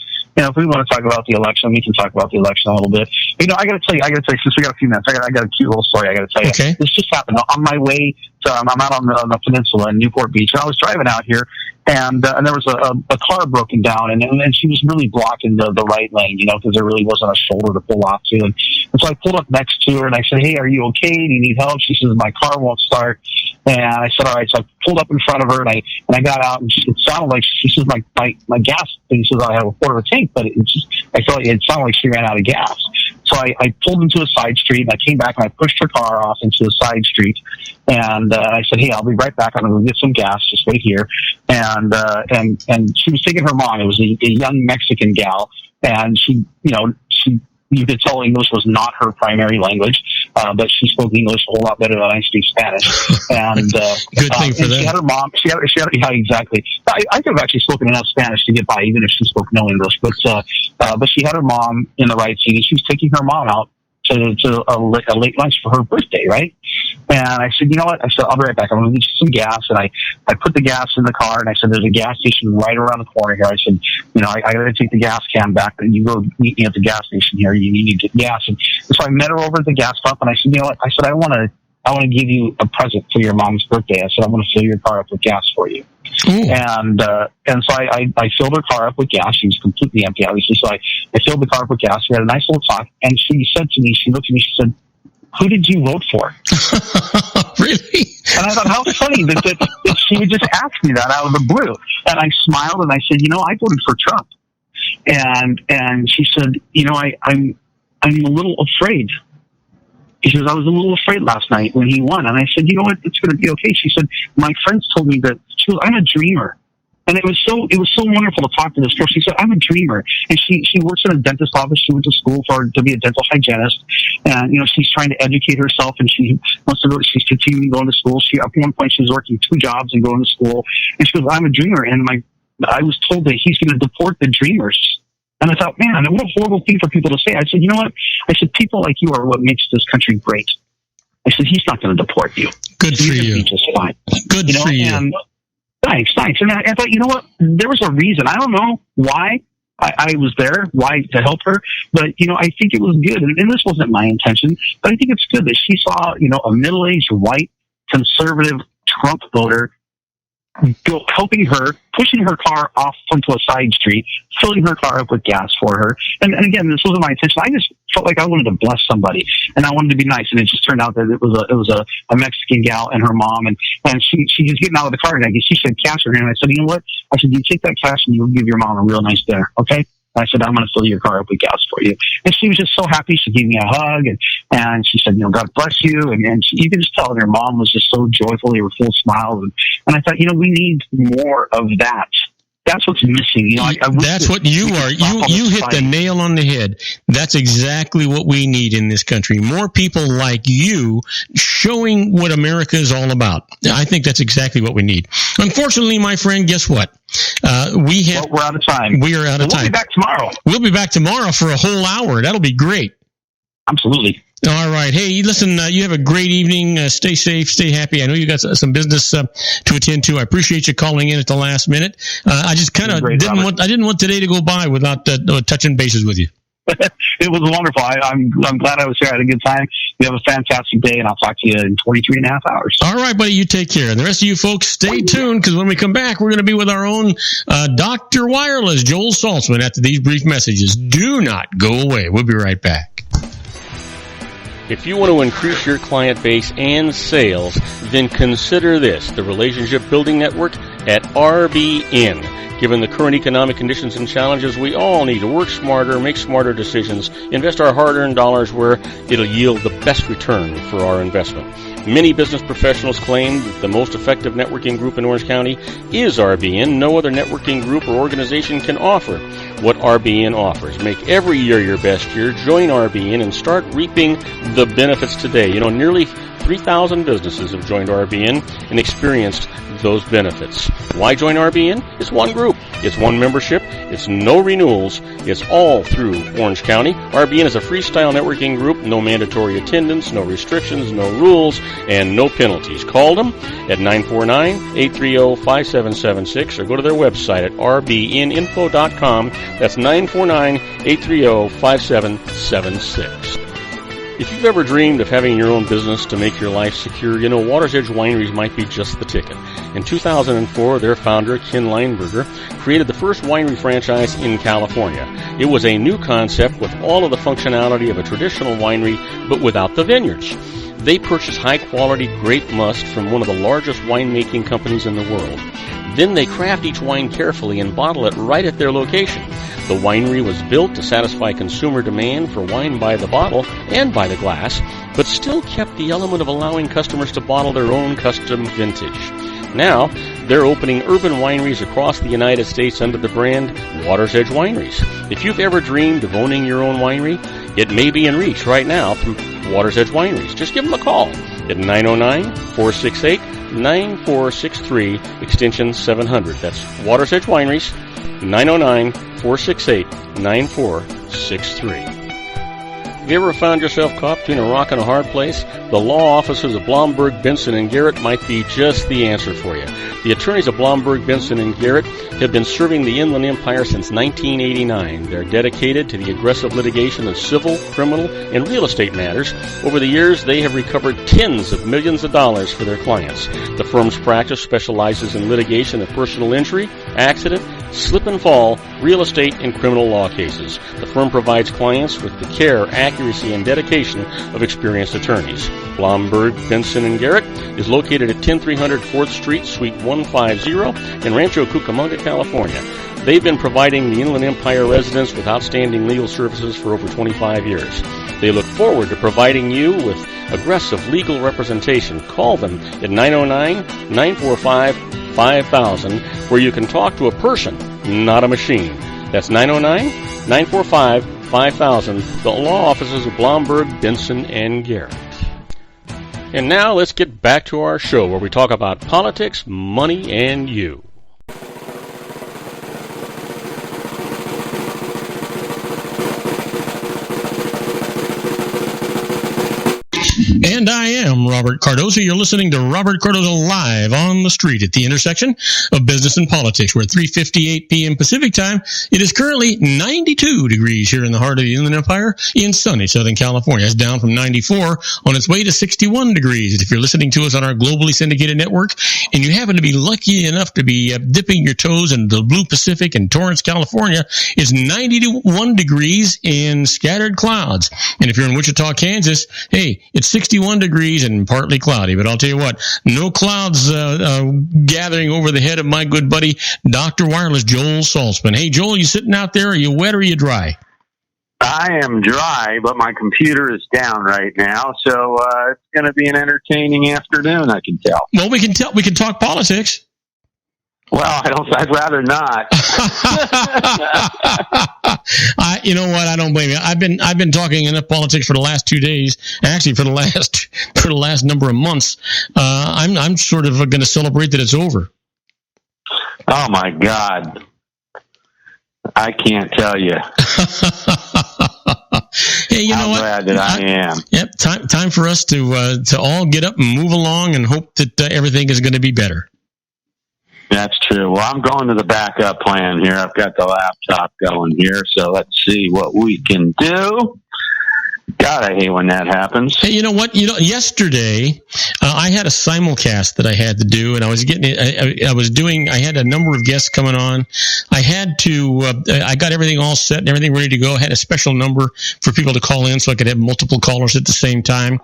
we want to talk about the election, we can talk about the election a little bit. I got to tell you, since we got a few minutes, I got a cute little story I got to tell you. Okay. This just happened on my way to, I'm out on the peninsula in Newport Beach, and I was driving out here, and there was a car broken down, and she was really blocking the right lane, because there really wasn't a shoulder to pull off to. And so I pulled up next to her, and I said, hey, are you okay? Do you need help? She says, my car won't start. And I said, all right. So I pulled up in front of her, and I got out, and it sounded like, she says, my gas thing says I have a quarter of a tank, but I felt like it sounded like she ran out of gas. So I pulled into a side street, and I came back, and I pushed her car off into a side street. And I said, hey, I'll be right back. I'm going to get some gas. Just wait here. And she was taking her mom. It was a young Mexican gal. And you could tell English was not her primary language, but she spoke English a whole lot better than I speak Spanish. And good thing for them. She had her mom. She had yeah, exactly. I could have actually spoken enough Spanish to get by, even if she spoke no English. But she had her mom in the right seat, and she was taking her mom out to a late lunch for her birthday, right? And I said, you know what? I said, I'll be right back. I'm going to get you some gas. And I put the gas in the car, and I said, there's a gas station right around the corner here. I said, I got to take the gas can back, and you go meet me at the gas station here. You need to get gas. And so I met her over at the gas pump, and I said, you know what? I said, I want to give you a present for your mom's birthday. I said, I'm going to fill your car up with gas for you. Ooh. And so I filled her car up with gas. She was completely empty, obviously. So I filled the car up with gas. We had a nice little talk. And she said to me, she looked at me, she said, who did you vote for? Really? And I thought, how funny that she would just ask me that out of the blue. And I smiled and I said, I voted for Trump. And she said, I'm a little afraid. She says, I was a little afraid last night when he won. And I said, you know what? It's going to be okay. She said, my friends told me that I'm a dreamer. And it was so wonderful to talk to this girl. She said, I'm a dreamer. And she works in a dentist office. She went to school to be a dental hygienist. And, she's trying to educate herself, and she wants to she's continuing going to school. At one point, she was working 2 jobs and going to school. And she goes, I'm a dreamer. And I was told that he's going to deport the dreamers. And I thought, man, what a horrible thing for people to say. I said, you know what? I said, people like you are what makes this country great. I said, he's not going to deport you. Good for you. Just fine. Good for you. And thanks. And I thought, you know what? There was a reason. I don't know why I was there, why to help her, but I think it was good. And this wasn't my intention, but I think it's good that she saw, a middle-aged, white, conservative Trump voter helping her, pushing her car off onto a side street, filling her car up with gas for her. And again, this wasn't my intention. I just felt like I wanted to bless somebody, and I wanted to be nice. And it just turned out that it was a Mexican gal and her mom, and she was getting out of the car, and she said cash her hand. And I said, you know what? I said, you take that cash and you'll give your mom a real nice dinner, okay? I said, I'm going to fill your car up with gas for you. And she was just so happy. She gave me a hug, and she said, God bless you. And you can just tell her mom was just so joyful. They were full of smiles. And I thought, we need more of that that's what's missing. That's what you are. You hit the nail on the head. That's exactly what we need in this country. More people like you showing what America is all about. I think that's exactly what we need. Unfortunately, my friend, guess what? We're out of time. We are out of time. We'll be back tomorrow. We'll be back tomorrow for a whole hour. That'll be great. Absolutely. All right. Hey, listen, you have a great evening. Stay safe, stay happy. I know you got some business to attend to. I appreciate you calling in at the last minute. I just kind of didn't want today to go by without touching bases with you. It was wonderful. I'm glad I was here. I had a good time. You have a fantastic day, and I'll talk to you in 23 and a half hours. All right, buddy. You take care. And the rest of you folks, stay tuned, because when we come back, we're going to be with our own Dr. Wireless, Joel Saltzman, after these brief messages. Do not go away. We'll be right back. If you want to increase your client base and sales, then consider this, the Relationship Building Network at RBN. Given the current economic conditions and challenges, we all need to work smarter, make smarter decisions, invest our hard-earned dollars where it'll yield the best return for our investment. Many business professionals claim that the most effective networking group in Orange County is RBN. No other networking group or organization can offer what RBN offers. Make every year your best year. Join RBN and start reaping the benefits today. Nearly 3,000 businesses have joined RBN and experienced those benefits. Why join RBN? It's one group. It's one membership. It's no renewals. It's all through Orange County. RBN is a freestyle networking group. No mandatory attendance, no restrictions, no rules, and no penalties. Call them at 949-830-5776 or go to their website at rbninfo.com. That's 949-830-5776. If you've ever dreamed of having your own business to make your life secure, Water's Edge Wineries might be just the ticket. In 2004, their founder, Ken Lineberger, created the first winery franchise in California. It was a new concept with all of the functionality of a traditional winery, but without the vineyards. They purchase high-quality grape must from one of the largest winemaking companies in the world. Then they craft each wine carefully and bottle it right at their location. The winery was built to satisfy consumer demand for wine by the bottle and by the glass, but still kept the element of allowing customers to bottle their own custom vintage. Now, they're opening urban wineries across the United States under the brand Water's Edge Wineries. If you've ever dreamed of owning your own winery, it may be in reach right now through Water's Edge Wineries. Just give them a call at 909-468-9463, extension 700. That's Water's Edge Wineries, 909-468-9463. Have you ever found yourself caught between a rock and a hard place? The law offices of Blomberg, Benson, and Garrett might be just the answer for you. The attorneys of Blomberg, Benson, and Garrett have been serving the Inland Empire since 1989. They're dedicated to the aggressive litigation of civil, criminal, and real estate matters. Over the years, they have recovered tens of millions of dollars for their clients. The firm's practice specializes in litigation of personal injury, accident, slip and fall, real estate, and criminal law cases. The firm provides clients with the care, accuracy, and dedication of experienced attorneys. Blomberg, Benson, and Garrett is located at 10300 4th Street, Suite 150 in Rancho Cucamonga, California. They've been providing the Inland Empire residents with outstanding legal services for over 25 years. They look forward to providing you with aggressive legal representation. Call them at 909-945-5000, where you can talk to a person, not a machine. That's 909-945-5000, the law offices of Blomberg, Benson, and Garrett. And now let's get back to our show where we talk about politics, money, and you. And I am Robert Cardoza. You're listening to Robert Cardoza live on the street at the intersection of business and politics. We're at 3:58 p.m. Pacific time. It is currently 92 degrees here in the heart of the Inland Empire in sunny Southern California. It's down from 94 on its way to 61 degrees. If you're listening to us on our globally syndicated network and you happen to be lucky enough to be dipping your toes in the blue Pacific in Torrance, California, it's 91 degrees in scattered clouds. And if you're in Wichita, Kansas, hey, it's 61 degrees and partly cloudy. But I'll tell you what, no clouds gathering over the head of my good buddy, Dr. Wireless, Joel Saltzman. Hey, Joel, you sitting out there? Are you wet or are you dry? I am dry, but my computer is down right now, so it's going to be an entertaining afternoon, I can tell. Well, we can talk politics. Well, I'd rather not. You know what? I don't blame you. I've been talking enough politics for the last 2 days. Actually, for the last number of months. I'm sort of going to celebrate that it's over. Oh my God! I can't tell you. Hey, you know what? Glad that I am. Yep. Time for us to all get up and move along and hope that everything is going to be better. That's true. Well, I'm going to the backup plan here. I've got the laptop going here, so let's see what we can do. God, I hate when that happens. Hey, you know what? Yesterday, I had a simulcast that I had to do, and I was I had a number of guests coming on. I had to, I got everything all set and everything ready to go. I had a special number for people to call in so I could have multiple callers at the same time.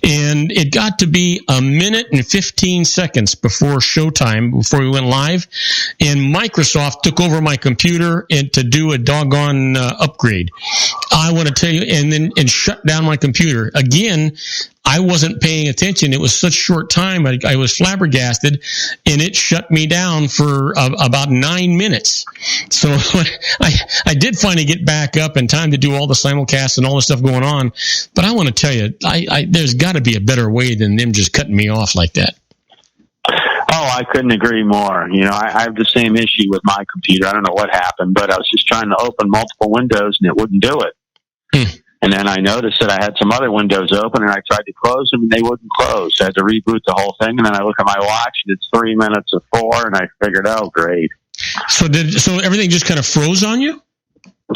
And it got to be 1 minute and 15 seconds before showtime, before we went live. And Microsoft took over my computer and to do a doggone upgrade. I want to tell you, and shut down my computer. Again, I wasn't paying attention. It was such short time. I was flabbergasted, and it shut me down for about 9 minutes. So I did finally get back up in time to do all the simulcasts and all the stuff going on. But I want to tell you, there's got to be a better way than them just cutting me off like that. Oh, I couldn't agree more. You know, I have the same issue with my computer. I don't know what happened, but I was just trying to open multiple windows, and it wouldn't do it. And then I noticed that I had some other windows open, and I tried to close them, and they wouldn't close. So I had to reboot the whole thing, and then I look at my watch, and it's 3 minutes of 4, and I figured, oh, great. So everything just kind of froze on you?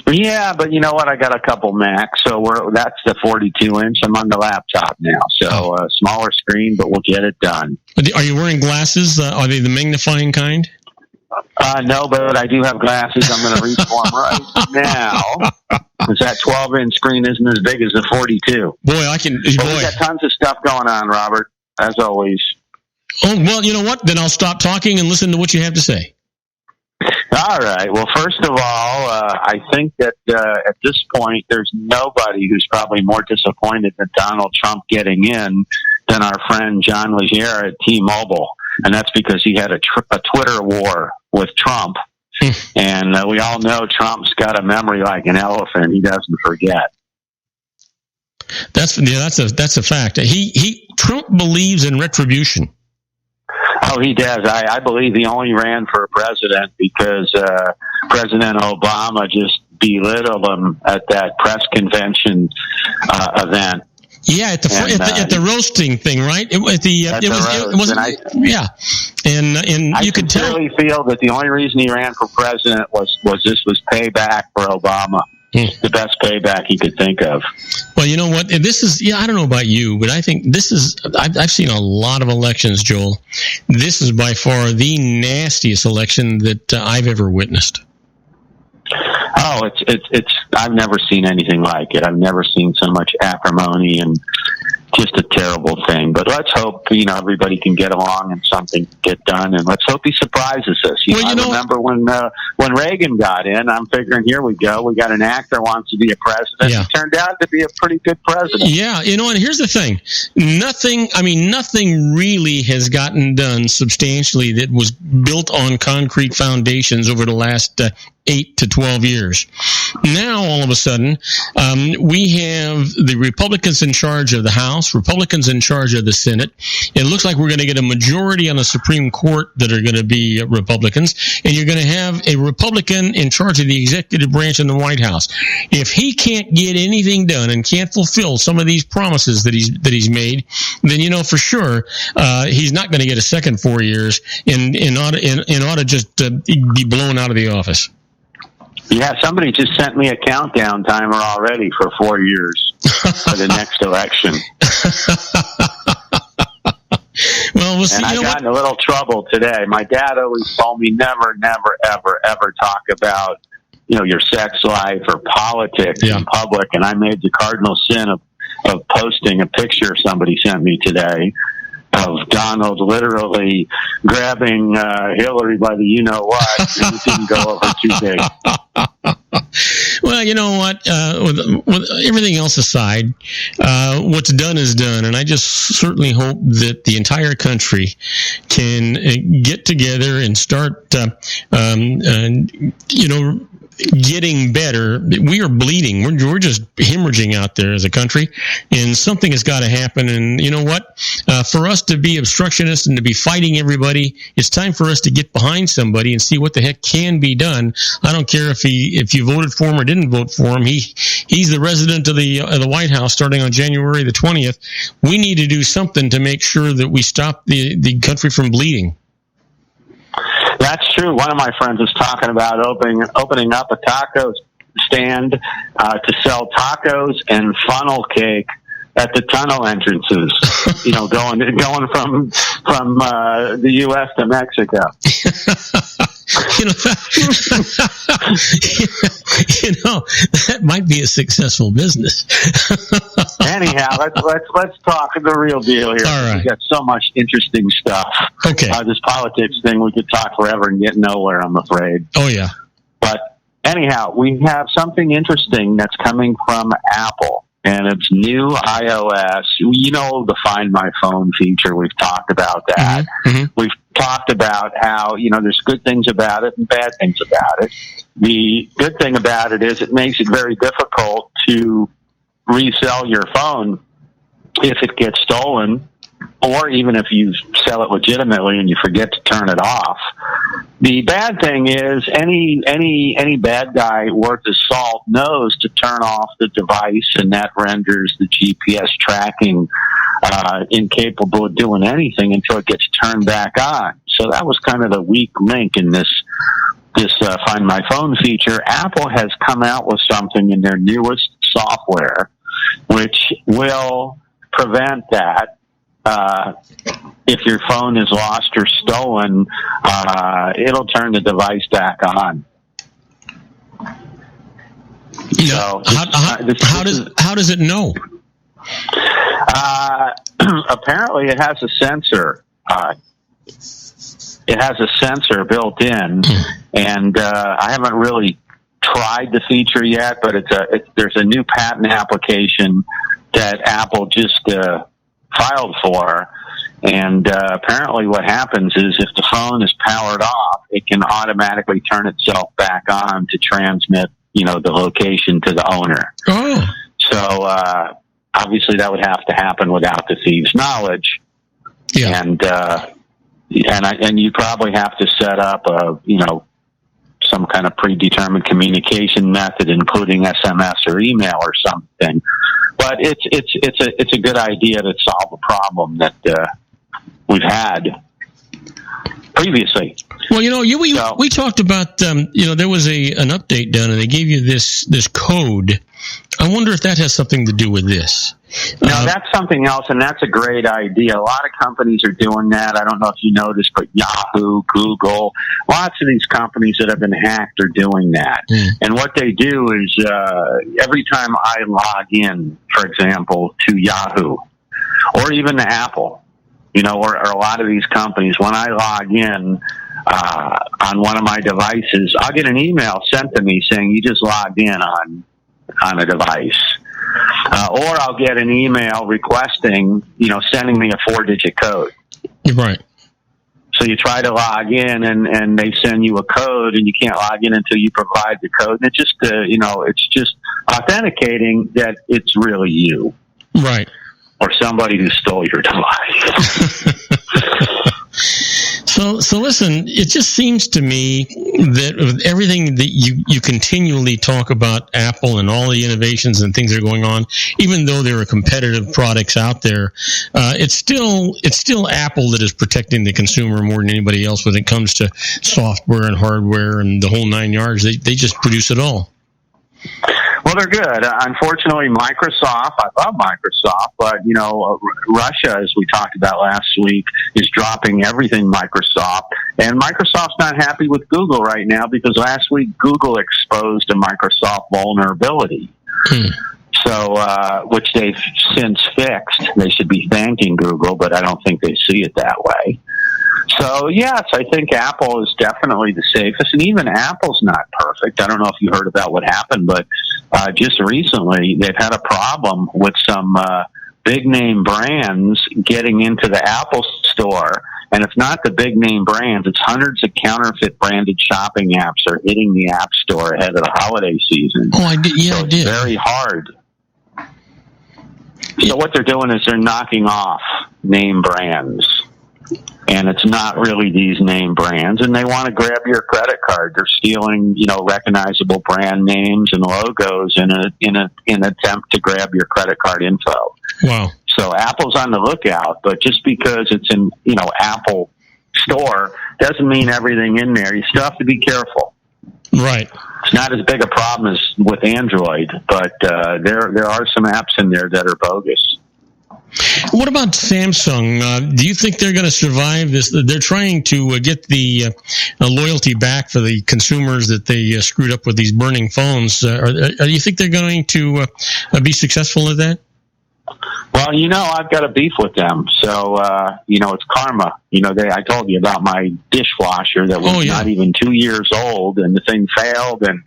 Yeah, but you know what? I got a couple Macs, so that's the 42-inch. I'm on the laptop now, so smaller screen, but we'll get it done. Are you wearing glasses? Are they the magnifying kind? No, but I do have glasses. I'm going to reach for them right now. Because that 12-inch screen isn't as big as the 42. Boy, I can. But we got tons of stuff going on, Robert, as always. Oh, well, you know what? Then I'll stop talking and listen to what you have to say. All right. Well, first of all, I think that at this point, there's nobody who's probably more disappointed in Donald Trump getting in than our friend John Legere at T-Mobile. And that's because he had a Twitter war with Trump. And we all know Trump's got a memory like an elephant. He doesn't forget. That's a fact. Trump believes in retribution. Oh, he does. I believe he only ran for president because President Obama just belittled him at that press convention event. Yeah, at the roasting thing, right? And you could tell. I really feel that the only reason he ran for president was payback for Obama. The best payback he could think of. Well, you know what? This is, I don't know about you, but I think this is, I've seen a lot of elections, Joel. This is by far the nastiest election that I've ever witnessed. Oh, it's I've never seen anything like it. I've never seen so much acrimony and just a terrible thing. But let's hope, everybody can get along and something can get done. And let's hope he surprises us. I remember when Reagan got in, I'm figuring, here we go. We got an actor who wants to be a president. Yeah. He turned out to be a pretty good president. Yeah. And here's the thing. Nothing really has gotten done substantially that was built on concrete foundations over the last 8 to 12 years. Now, all of a sudden, we have the Republicans in charge of the House, Republicans in charge of the Senate. It looks like we're going to get a majority on the Supreme Court that are going to be Republicans, and you're going to have a Republican in charge of the executive branch in the White House. If he can't get anything done and can't fulfill some of these promises that he's made, then for sure he's not going to get a second 4 years and ought to just be blown out of the office. Yeah, somebody just sent me a countdown timer already for 4 years for the next election. Well, we'll see. And I got in a little trouble today. My dad always told me never, ever talk about, your sex life or politics in public. And I made the cardinal sin of posting a picture somebody sent me today. of Donald literally grabbing Hillary by the you-know-what, and it didn't go over too big. Well, you know what? With everything else aside, what's done is done, and I just certainly hope that the entire country can get together and start, getting better. We are bleeding. We're just hemorrhaging out there as a country, and something has got to happen. And you know what? For us to be obstructionists and to be fighting everybody, it's time for us to get behind somebody and see what the heck can be done. I don't care if you voted for him or didn't vote for him. He's the resident of the White House starting on January the 20th. We need to do something to make sure that we stop the country from bleeding. That's true. One of my friends was talking about opening up a taco stand to sell tacos and funnel cake at the tunnel entrances. Going from the U.S. to Mexico. That might be a successful business. Anyhow, let's talk the real deal here. All right. We got so much interesting stuff. Okay. This politics thing, we could talk forever and get nowhere, I'm afraid. Oh yeah. But anyhow, we have something interesting that's coming from Apple. And it's new iOS. The Find My Phone feature. We've talked about that. Mm-hmm. We've talked about how, there's good things about it and bad things about it. The good thing about it is it makes it very difficult to resell your phone if it gets stolen, or even if you sell it legitimately and you forget to turn it off. The bad thing is any bad guy worth his salt knows to turn off the device, and that renders the GPS tracking incapable of doing anything until it gets turned back on. So that was kind of the weak link in this Find My Phone feature. Apple has come out with something in their newest software which will prevent that. If your phone is lost or stolen, it'll turn the device back on. So how does it know? Apparently, it has a sensor. It has a sensor built in, and I haven't really tried the feature yet. But there's a new patent application that Apple just filed for, and apparently what happens is if the phone is powered off, it can automatically turn itself back on to transmit, the location to the owner. Oh. So obviously that would have to happen without the thief's knowledge. Yeah. And you probably have to set up some kind of predetermined communication method, including SMS or email or something. But it's a good idea to solve a problem that we've had previously. Well, we talked about there was an update done, and they gave you this code. I wonder if that has something to do with this. No, that's something else, and that's a great idea. A lot of companies are doing that. I don't know if you noticed, but Yahoo, Google, lots of these companies that have been hacked are doing that. And what they do is every time I log in, for example, to Yahoo, or even to Apple, or a lot of these companies, when I log in on one of my devices, I'll get an email sent to me saying you just logged in on a device. Or I'll get an email requesting, sending me a 4-digit code. Right. So you try to log in, and they send you a code, and you can't log in until you provide the code. And it's just, it's just authenticating that it's really you. Right. Or somebody who stole your device. So listen, it just seems to me that with everything that you continually talk about Apple and all the innovations and things that are going on, even though there are competitive products out there, it's still Apple that is protecting the consumer more than anybody else when it comes to software and hardware and the whole 9 yards. They just produce it all. Well, they're good. Unfortunately, Microsoft, I love Microsoft, but, Russia, as we talked about last week, is dropping everything Microsoft. And Microsoft's not happy with Google right now because last week Google exposed a Microsoft vulnerability. So, which they've since fixed. They should be thanking Google, but I don't think they see it that way. So, yes, I think Apple is definitely the safest, and even Apple's not perfect. I don't know if you heard about what happened, but just recently they've had a problem with some big-name brands getting into the Apple Store, and it's not the big-name brands. It's hundreds of counterfeit-branded shopping apps are hitting the App Store ahead of the holiday season. Oh, I did. Yeah, so I did. It's very hard. So what they're doing is they're knocking off name brands. And it's not really these name brands, and they want to grab your credit card. They're stealing, recognizable brand names and logos in an attempt to grab your credit card info. Wow. So Apple's on the lookout, but just because it's in, Apple Store doesn't mean everything in there. You still have to be careful. Right. It's not as big a problem as with Android, but there are some apps in there that are bogus. What about Samsung? Do you think they're going to survive this? They're trying to get the loyalty back for the consumers that they screwed up with these burning phones. Do you think they're going to be successful at that? Well, I've got a beef with them. So, it's karma. I told you about my dishwasher that was not even 2 years old, and the thing failed, and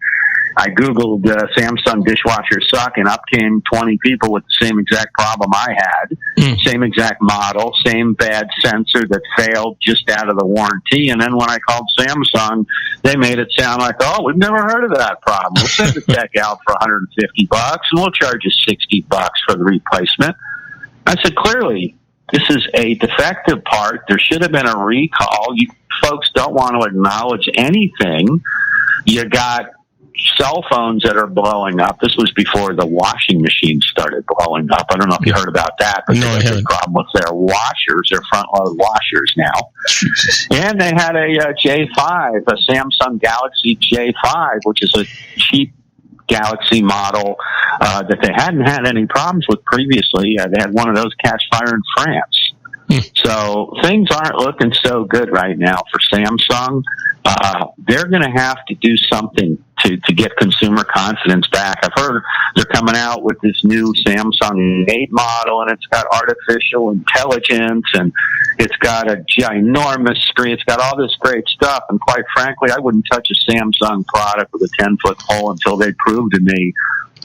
I Googled Samsung dishwasher suck, and up came 20 people with the same exact problem I had. Same exact model, same bad sensor that failed just out of the warranty. And then when I called Samsung, they made it sound like, oh, we've never heard of that problem. We'll send the tech out for $150, and we'll charge you $60 for the replacement. I said, clearly, this is a defective part. There should have been a recall. You folks don't want to acknowledge anything. You got cell phones that are blowing up. This was before the washing machine started blowing up. I don't know if you heard about that, but no, they had a problem with their washers, their front-load washers now. Jesus. And they had a J5, a Samsung Galaxy J5, which is a cheap Galaxy model that they hadn't had any problems with previously. They had one of those catch fire in France. So things aren't looking so good right now for Samsung. They're going to have to do something to get consumer confidence back. I've heard they're coming out with this new Samsung 8 model, and it's got artificial intelligence, and it's got a ginormous screen. It's got all this great stuff, and quite frankly, I wouldn't touch a Samsung product with a 10-foot pole until they prove to me,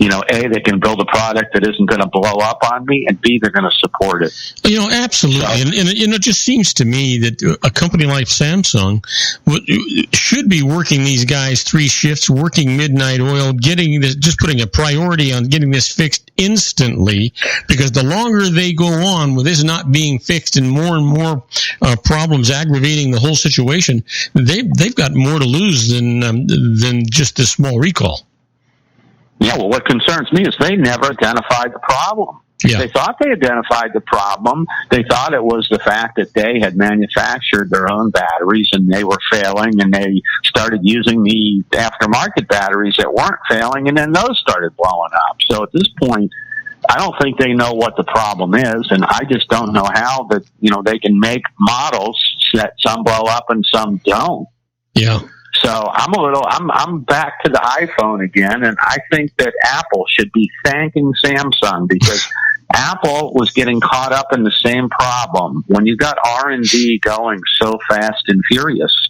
A, they can build a product that isn't going to blow up on me, and B, they're going to support it. Absolutely. And it just seems to me that a company like Samsung should be working these guys 3 shifts, working midnight oil, just putting a priority on getting this fixed instantly, because the longer they go on with this not being fixed and more problems aggravating the whole situation, they've got more to lose than just this small recall. Yeah, well, what concerns me is they never identified the problem. Yeah. They thought they identified the problem. They thought it was the fact that they had manufactured their own batteries and they were failing, and they started using the aftermarket batteries that weren't failing, and then those started blowing up. So at this point, I don't think they know what the problem is, and I just don't know how that they can make models that some blow up and some don't. Yeah. So I'm back to the iPhone again, and I think that Apple should be thanking Samsung, because Apple was getting caught up in the same problem. When you got R&D going so fast and furious,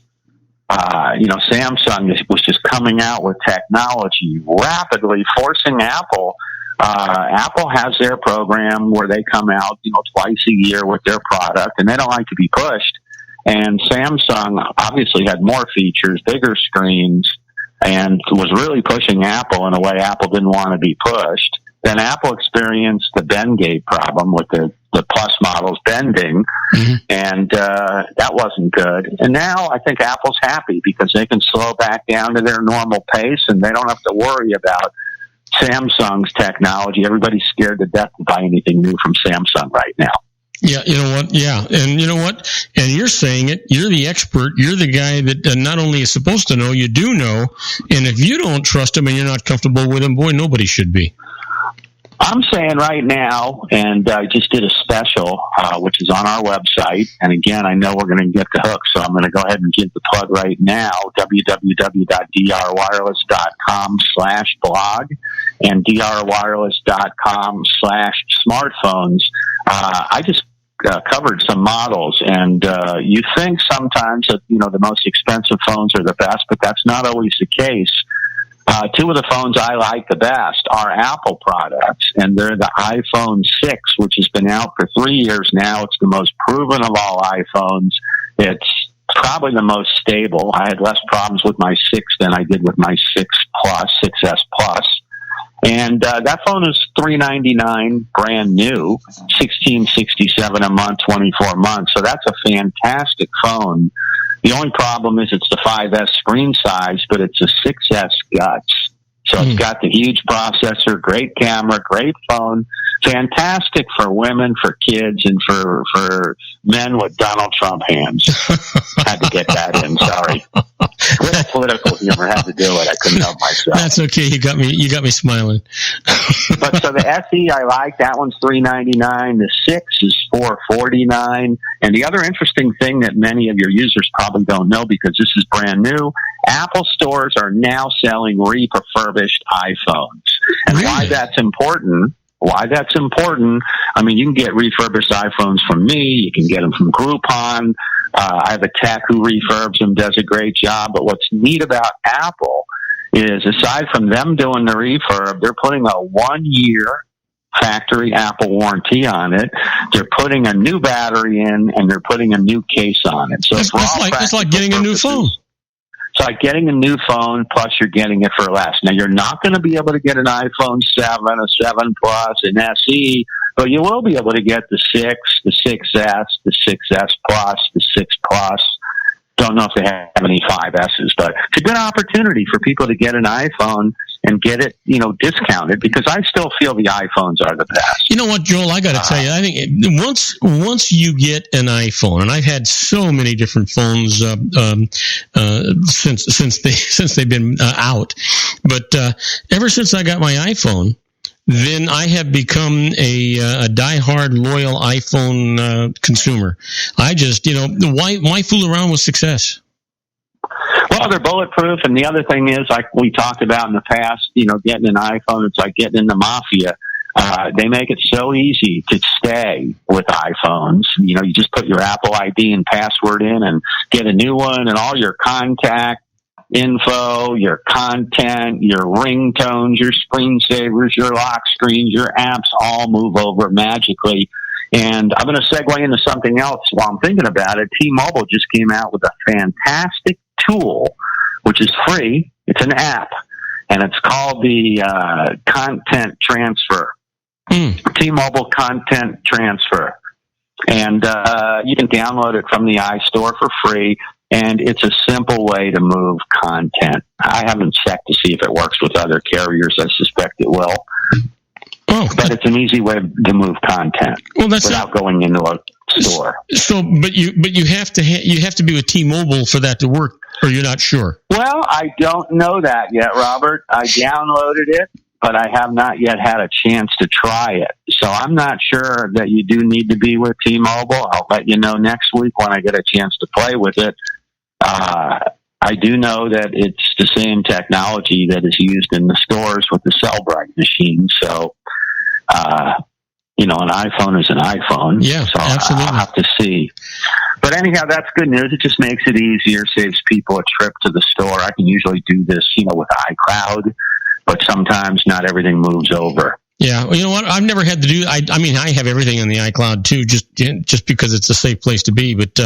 Samsung was just coming out with technology rapidly, forcing Apple. Apple has their program where they come out, twice a year with their product, and they don't like to be pushed. And Samsung obviously had more features, bigger screens, and was really pushing Apple in a way Apple didn't want to be pushed. Then Apple experienced the Bendgate problem with the Plus models bending, and that wasn't good. And now I think Apple's happy because they can slow back down to their normal pace, and they don't have to worry about Samsung's technology. Everybody's scared to death to buy anything new from Samsung right now. Yeah, you know what? Yeah, and you know what? And you're saying it. You're the expert. You're the guy that not only is supposed to know, you do know. And if you don't trust him and you're not comfortable with him, boy, nobody should be. I'm saying right now, and I just did a special, which is on our website. And again, I know we're going to get the hook, so I'm going to go ahead and give the plug right now, www.drwireless.com/blog and drwireless.com/smartphones. I just covered some models, and you think sometimes that, the most expensive phones are the best, but that's not always the case. Two of the phones I like the best are Apple products, and they're the iPhone 6, which has been out for 3 years now. It's the most proven of all iPhones. It's probably the most stable. I had less problems with my 6 than I did with my 6 Plus, 6S Plus. And that phone is $399 brand new, $1,667 a month, 24 months. So that's a fantastic phone. The only problem is it's the 5S screen size, but it's a 6S guts. So it's got the huge processor, great camera, great phone, fantastic for women, for kids, and for men with Donald Trump hands. Had to get that in, sorry. Little political humor, had to do it. I couldn't help myself. That's okay. You got me smiling. But so the SE I like, that one's $399. The 6 is $449. And the other interesting thing that many of your users probably don't know, because this is brand new, Apple stores are now selling refurbished iPhones. And really? Why that's important, I mean, you can get refurbished iPhones from me. You can get them from Groupon. I have a tech who refurbs them, does a great job. But what's neat about Apple is, aside from them doing the refurb, they're putting a 1-year factory Apple warranty on it. They're putting a new battery in, and they're putting a new case on it. So it's like getting a new phone. It's like getting a new phone, plus you're getting it for less. Now, you're not going to be able to get an iPhone 7, a 7 Plus, an SE, but you will be able to get the 6, the 6S, the 6S Plus, the 6 Plus. Don't know if they have any 5Ss, but it's a good opportunity for people to get an iPhone and get it, discounted, because I still feel the iPhones are the best. You know what, Joel? I got to tell you, I think once you get an iPhone, and I've had so many different phones since they've been out, but ever since I got my iPhone, then I have become a diehard, loyal iPhone consumer. I just, why fool around with success? Well, they're bulletproof, and the other thing is, like we talked about in the past, getting an iPhone, it's like getting in the mafia. They make it so easy to stay with iPhones. You just put your Apple ID and password in and get a new one, and all your contact info, your content, your ringtones, your screensavers, your lock screens, your apps all move over magically. And I'm going to segue into something else while I'm thinking about it. T-Mobile just came out with a fantastic tool, which is free. It's an app, and it's called the Content Transfer. T-Mobile Content Transfer. And you can download it from the iStore for free, and it's a simple way to move content. I haven't checked to see if it works with other carriers. I suspect it will. But it's an easy way to move content without going into a store. So, but you have to be with T-Mobile for that to work, or you're not sure? Well, I don't know that yet, Robert. I downloaded it, but I have not yet had a chance to try it. So I'm not sure that you do need to be with T-Mobile. I'll let you know next week when I get a chance to play with it. I do know that it's the same technology that is used in the stores with the Cellbrite machine. So, an iPhone is an iPhone. Yeah, so absolutely. I'll have to see. But anyhow, that's good news. It just makes it easier, saves people a trip to the store. I can usually do this, with iCloud, but sometimes not everything moves over. Yeah, well, you know what? I've never had to do. I have everything on the iCloud too, just because it's a safe place to be. But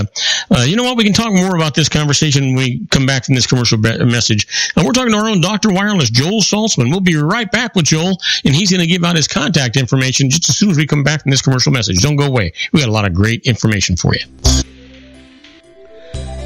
you know what? We can talk more about this conversation when we come back from this commercial message. And we're talking to our own Dr. Wireless, Joel Saltzman. We'll be right back with Joel, and he's going to give out his contact information just as soon as we come back from this commercial message. Don't go away. We got a lot of great information for you.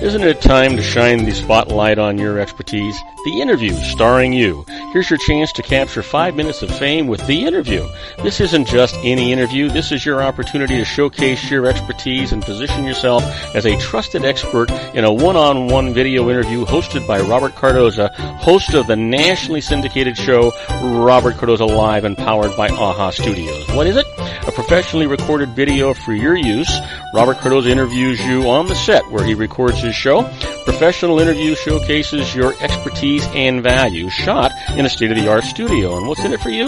Isn't it time to shine the spotlight on your expertise? The Interview, starring you. Here's your chance to capture 5 minutes of fame with The Interview. This isn't just any interview. This is your opportunity to showcase your expertise and position yourself as a trusted expert in a one-on-one video interview hosted by Robert Cardoza, host of the nationally syndicated show Robert Cardoza Live and powered by AHA Studios. What is it? A professionally recorded video for your use. Robert Cardoza interviews you on the set where he records his show. Professional interview showcases your expertise and value, shot in a state-of-the-art studio. And what's in it for you?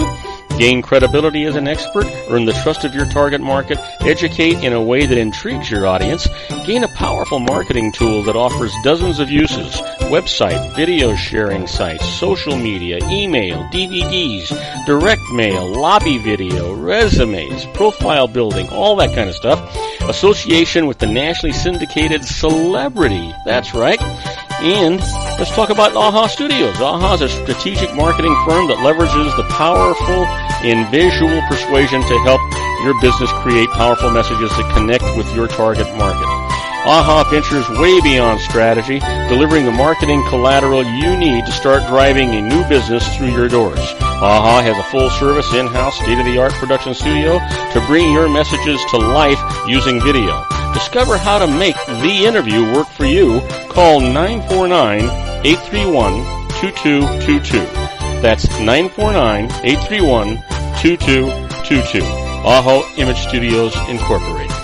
Gain credibility as an expert, earn the trust of your target market, educate in a way that intrigues your audience, gain a powerful marketing tool that offers dozens of uses, website, video sharing sites, social media, email, DVDs, direct mail, lobby video, resumes, profile building, all that kind of stuff. Association with the nationally syndicated celebrity. That's right. And let's talk about AHA Studios. AHA is a strategic marketing firm that leverages the powerful in visual persuasion to help your business create powerful messages that connect with your target market. AHA ventures way beyond strategy, delivering the marketing collateral you need to start driving a new business through your doors. AHA has a full-service, in-house, state-of-the-art production studio to bring your messages to life using video. Discover how to make The Interview work for you. Call 949-831-2222. That's 949-831-2222. AHA Image Studios Incorporated.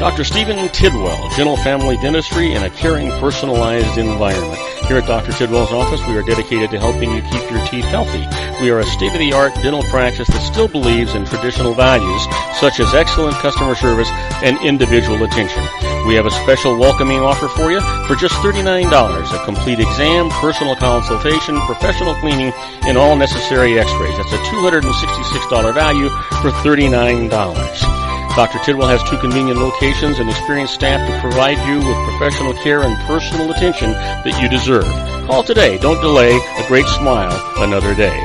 Dr. Stephen Tidwell, Gentle Family Dentistry in a caring, personalized environment. Here at Dr. Tidwell's office, we are dedicated to helping you keep your teeth healthy. We are a state-of-the-art dental practice that still believes in traditional values, such as excellent customer service and individual attention. We have a special welcoming offer for you for just $39, a complete exam, personal consultation, professional cleaning, and all necessary x-rays. That's a $266 value for $39. Dr. Tidwell has 2 convenient locations and experienced staff to provide you with professional care and personal attention that you deserve. Call today. Don't delay. A great smile another day.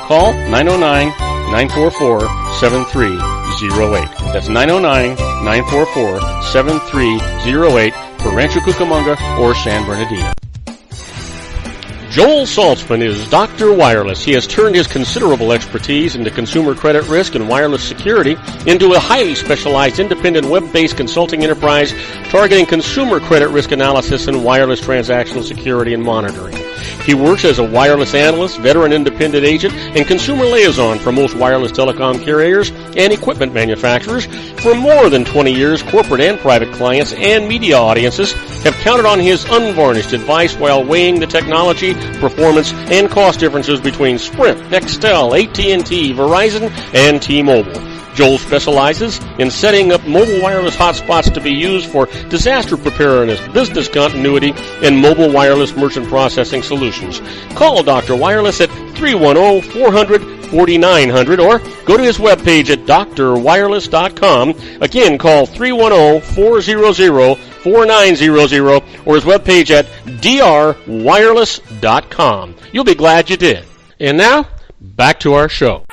Call 909-944-7308. That's 909-944-7308 for Rancho Cucamonga or San Bernardino. Joel Saltzman is Dr. Wireless. He has turned his considerable expertise into consumer credit risk and wireless security into a highly specialized independent web-based consulting enterprise targeting consumer credit risk analysis and wireless transactional security and monitoring. He works as a wireless analyst, veteran independent agent, and consumer liaison for most wireless telecom carriers and equipment manufacturers. For more than 20 years, corporate and private clients and media audiences have counted on his unvarnished advice while weighing the technology, performance, and cost differences between Sprint, Nextel, AT&T, Verizon, and T-Mobile. Joel specializes in setting up mobile wireless hotspots to be used for disaster preparedness, business continuity, and mobile wireless merchant processing solutions. Call Dr. Wireless at 310-400-4900 or go to his webpage at drwireless.com. Again, call 310-400-4900 or his webpage at drwireless.com. You'll be glad you did. And now, back to our show.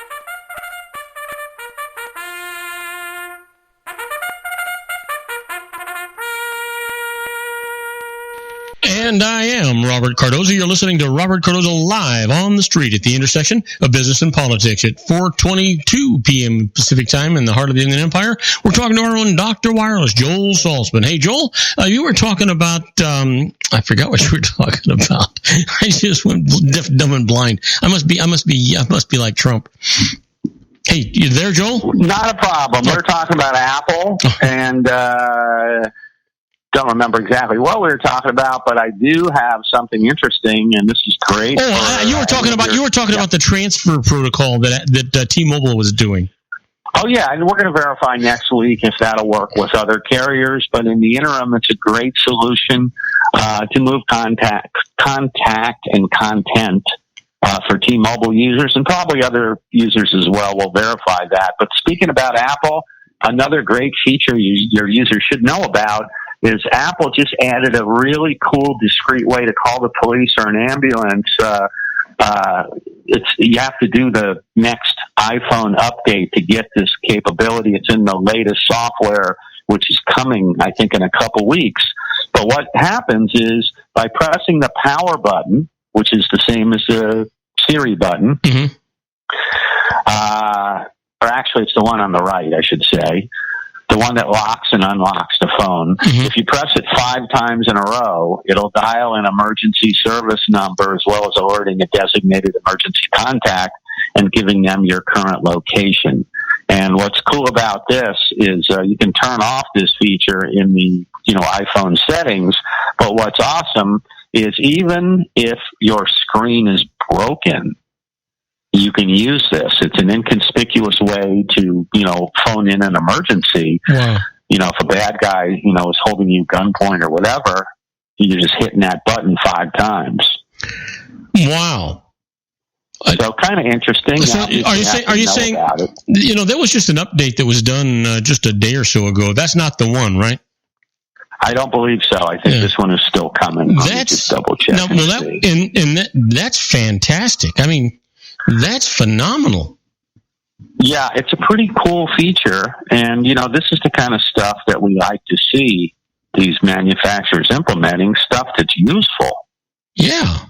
And I am Robert Cardoza. You're listening to Robert Cardoza Live on the street at the intersection of business and politics at 4:22 p.m. Pacific time in the heart of the Inland Empire. We're talking to our own Dr. Wireless, Joel Saltzman. Hey, Joel, you were talking about, I forgot what you were talking about. I just went deaf, dumb, and blind. I must be like Trump. Hey, you there, Joel? Not a problem. We're talking about Apple and, don't remember exactly what we were talking about, but I do have something interesting, and this is great. You were talking about the transfer protocol that T-Mobile was doing. Oh yeah, and we're going to verify next week if that'll work with other carriers. But in the interim, it's a great solution to move contact and content for T-Mobile users and probably other users as well. We'll verify that. But speaking about Apple, another great feature your users should know about is Apple just added a really cool, discreet way to call the police or an ambulance. You have to do the next iPhone update to get this capability. It's in the latest software, which is coming, I think, in a couple weeks. But what happens is by pressing the power button, which is the same as the Siri button, or actually it's the one on the right, I should say, the one that locks and unlocks the phone. If you press it 5 times in a row, it'll dial an emergency service number as well as alerting a designated emergency contact and giving them your current location. And what's cool about this is you can turn off this feature in the iPhone settings, but what's awesome is even if your screen is broken, you can use this. It's an inconspicuous way to, phone in an emergency. Wow. If a bad guy, is holding you gunpoint or whatever, you're just hitting that button 5 times. Wow. So kind of interesting. So are you saying there was just an update that was done just a day or so ago? That's not the one, right? I don't believe so. I think this one is still coming. That's just double check. That's fantastic. I mean, that's phenomenal. Yeah, it's a pretty cool feature, and this is the kind of stuff that we like to see these manufacturers implementing, stuff that's useful. Yeah.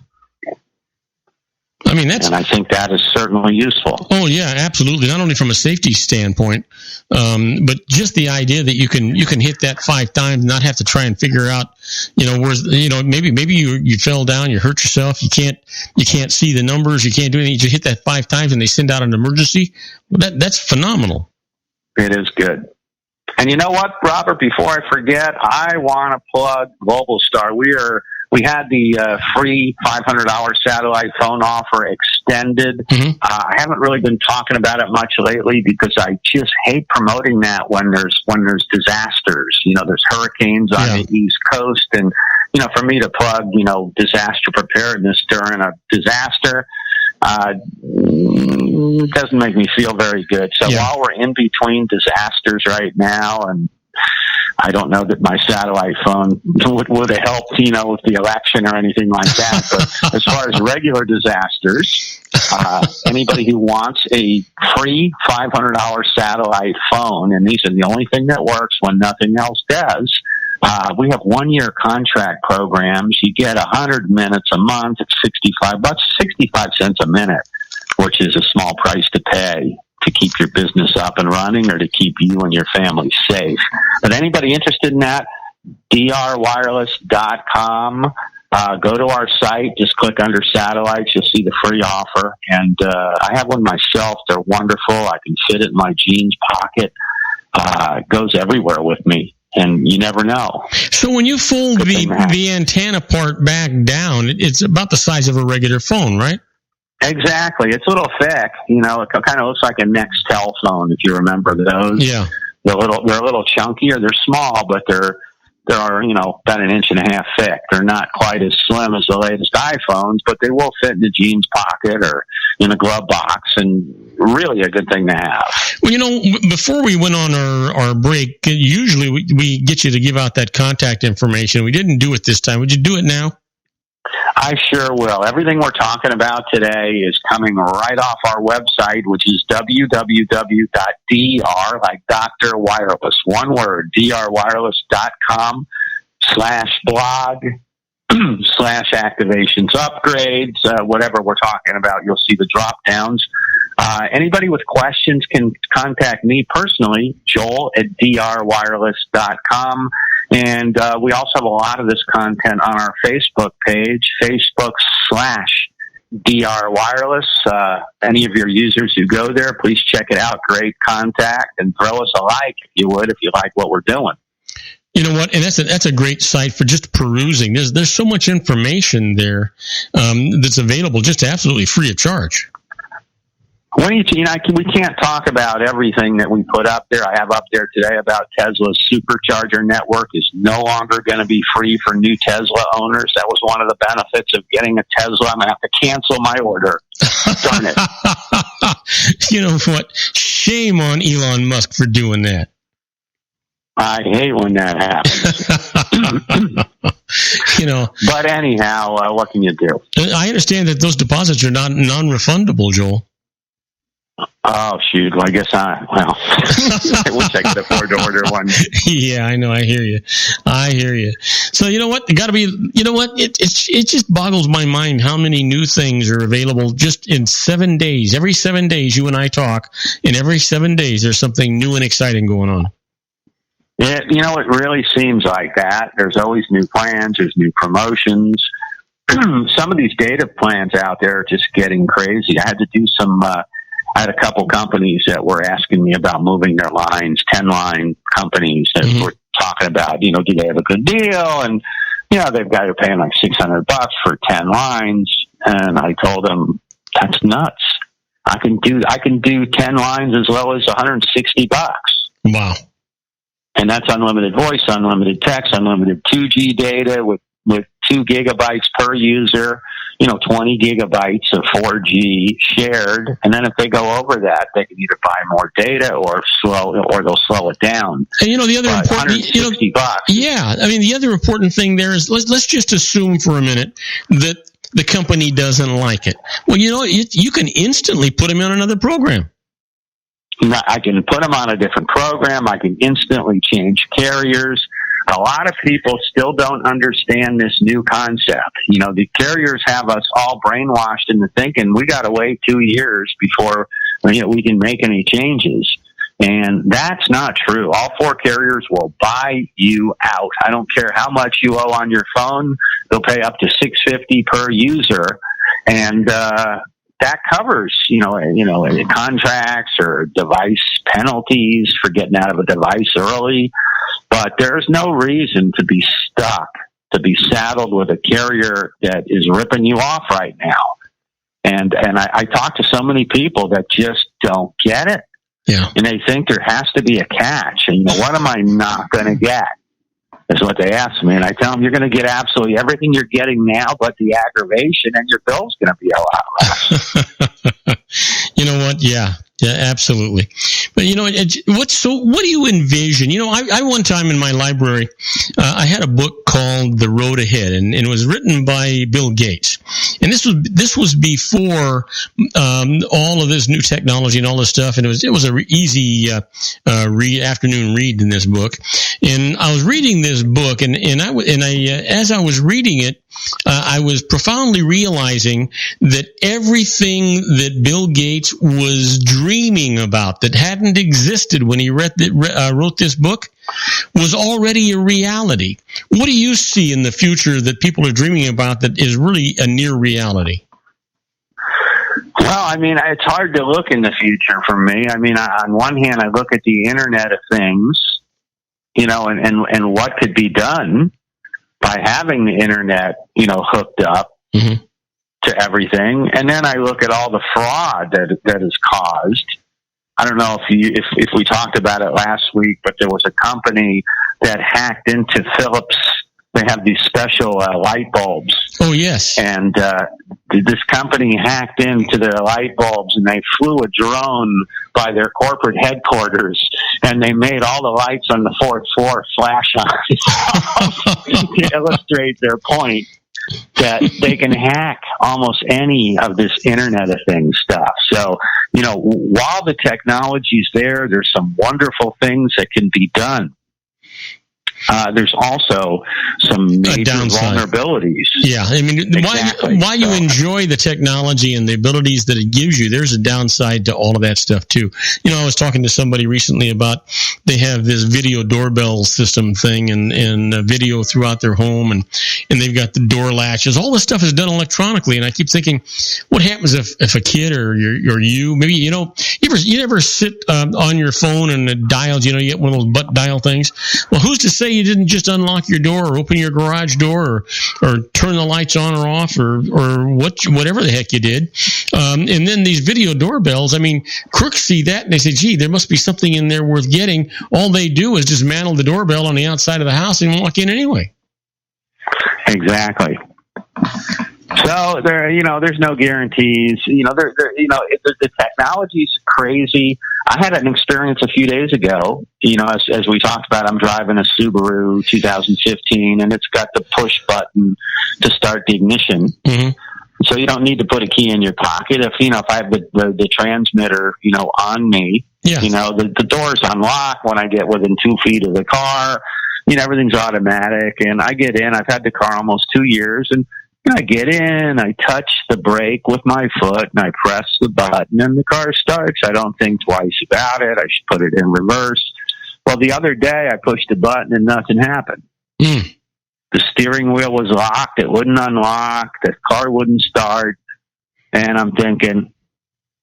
I mean, and I think that is certainly useful. Oh yeah, absolutely. Not only from a safety standpoint, but just the idea that you can hit that 5 times and not have to try and figure out, maybe you fell down, you hurt yourself, you can't see the numbers, you can't do anything. You just hit that 5 times and they send out an emergency. That's phenomenal. It is good. And you know what, Robert? Before I forget, I want to plug Globalstar. We had the free $500 satellite phone offer extended. I haven't really been talking about it much lately because I just hate promoting that when there's disasters. There's hurricanes on the East Coast, and for me to plug disaster preparedness during a disaster doesn't make me feel very good. So while we're in between disasters right now, and I don't know that my satellite phone would have helped, with the election or anything like that. But as far as regular disasters, anybody who wants a free $500 satellite phone, and these are the only thing that works when nothing else does, we have 1-year contract programs. You get 100 minutes a month at $65, 65 cents a minute, which is a small price to pay to keep your business up and running or to keep you and your family safe. But anybody interested in that, drwireless.com. Go to our site, just click under satellites, you'll see the free offer. And I have one myself. They're wonderful. I can fit it in my jeans pocket. It goes everywhere with me, and you never know. So when you fold the antenna part back down, it's about the size of a regular phone, right? Exactly. It's a little thick. It kind of looks like a Nextel phone, if you remember those. Yeah. They're a little chunkier. They're small, but they're about 1.5 inches thick. They're not quite as slim as the latest iPhones, but they will fit in a jeans pocket or in a glove box, and really a good thing to have. Well, before we went on our break, usually we get you to give out that contact information. We didn't do it this time. Would you do it now? I sure will. Everything we're talking about today is coming right off our website, which is www.dr, like Dr. Wireless, one word, drwireless.com/blog /activations, upgrades, whatever we're talking about. You'll see the drop downs. Anybody with questions can contact me personally, Joel at drwireless.com. And we also have a lot of this content on our Facebook page, Facebook/DR Wireless. Any of your users who go there, please check it out. Great contact, and throw us a like if you like what we're doing. You know what? And that's a great site for just perusing. There's so much information there that's available just absolutely free of charge. We can't talk about everything that we put up there. I have up there today about Tesla's supercharger network is no longer going to be free for new Tesla owners. That was one of the benefits of getting a Tesla. I'm going to have to cancel my order. Darn it. You know what? Shame on Elon Musk for doing that. I hate when that happens. But anyhow, what can you do? I understand that those deposits are not non-refundable, Joel. Oh, shoot. Well, I guess I wish I could afford to order one. Yeah, I know. I hear you. So you know what? It got to be. You know what? It just boggles my mind how many new things are available just in 7 days. Every 7 days, you and I talk, and every 7 days there's something new and exciting going on. Yeah, it really seems like that. There's always new plans. There's new promotions. Some of these data plans out there are just getting crazy. I had to do some. I had a couple companies that were asking me about moving their lines, 10-line companies that were talking about, do they have a good deal? And, they've got to pay like $600 for 10 lines. And I told them, that's nuts. I can do 10 lines as low as $160. Wow. And that's unlimited voice, unlimited text, unlimited 2G data with 2 gigabytes per user, 20 gigabytes of 4G shared. And then if they go over that, they can either buy more data or they'll slow it down. And the other important, $160. Yeah. I mean, the other important thing there is let's just assume for a minute that the company doesn't like it. Well, you can instantly put them on another program. I can put them on a different program. I can instantly change carriers. A lot of people still don't understand this new concept. The carriers have us all brainwashed into thinking we got to wait 2 years before we can make any changes. And that's not true. All 4 carriers will buy you out. I don't care how much you owe on your phone. They'll pay up to $650 per user. And, that covers, contracts or device penalties for getting out of a device early. But there's no reason to be stuck, to be saddled with a carrier that is ripping you off right now. And I talk to so many people that just don't get it. Yeah. And they think there has to be a catch. And, what am I not going to get? Is what they ask me. And I tell them, you're going to get absolutely everything you're getting now, but the aggravation, and your bill's going to be a lot less. You know what? Yeah, absolutely. But what do you envision? I one time in my library, I had a book called The Road Ahead, and it was written by Bill Gates. And this was before all of this new technology and all this stuff. And it was a easy afternoon read in this book. And I was reading this book, and as I was reading it, I was profoundly realizing that everything that Bill Gates was dreaming about that hadn't existed when he wrote this book was already a reality. What do you see in the future that people are dreaming about that is really a near reality? Well, it's hard to look in the future for me. On one hand, I look at the Internet of Things, and what could be done by having the Internet, hooked up to everything. And then I look at all the fraud that is caused. I don't know if we talked about it last week, but there was a company that hacked into Philips. They have these special light bulbs. Oh, yes. And this company hacked into their light bulbs, and they flew a drone by their corporate headquarters, and they made all the lights on the 4th floor flash on to illustrate their point that they can hack almost any of this Internet of Things stuff. So, while the technology's there's some wonderful things that can be done. There's also some major vulnerabilities. Yeah, exactly. While you enjoy the technology and the abilities that it gives you, there's a downside to all of that stuff too. I was talking to somebody recently about they have this video doorbell system thing and video throughout their home, and they've got the door latches. All this stuff is done electronically, and I keep thinking, what happens if a kid or you maybe you ever sit on your phone and it dials? You get one of those butt dial things. Well, who's to say you didn't just unlock your door or open your garage door or turn the lights on or off or whatever the heck you did. And then these video doorbells, crooks see that and they say, gee, there must be something in there worth getting. All they do is dismantle the doorbell on the outside of the house and walk in anyway. Exactly. So there's no guarantees. The technology's crazy. I had an experience a few days ago. As we talked about, I'm driving a Subaru 2015, and it's got the push button to start the ignition. Mm-hmm. So you don't need to put a key in your pocket. If I have the transmitter, on me, yes. The doors unlock when I get within 2 feet of the car. Everything's automatic, and I get in. I've had the car almost 2 years, and I get in, I touch the brake with my foot, and I press the button, and the car starts. I don't think twice about it. I should put it in reverse. Well, the other day, I pushed the button, and nothing happened. The steering wheel was locked. It wouldn't unlock. The car wouldn't start. And I'm thinking,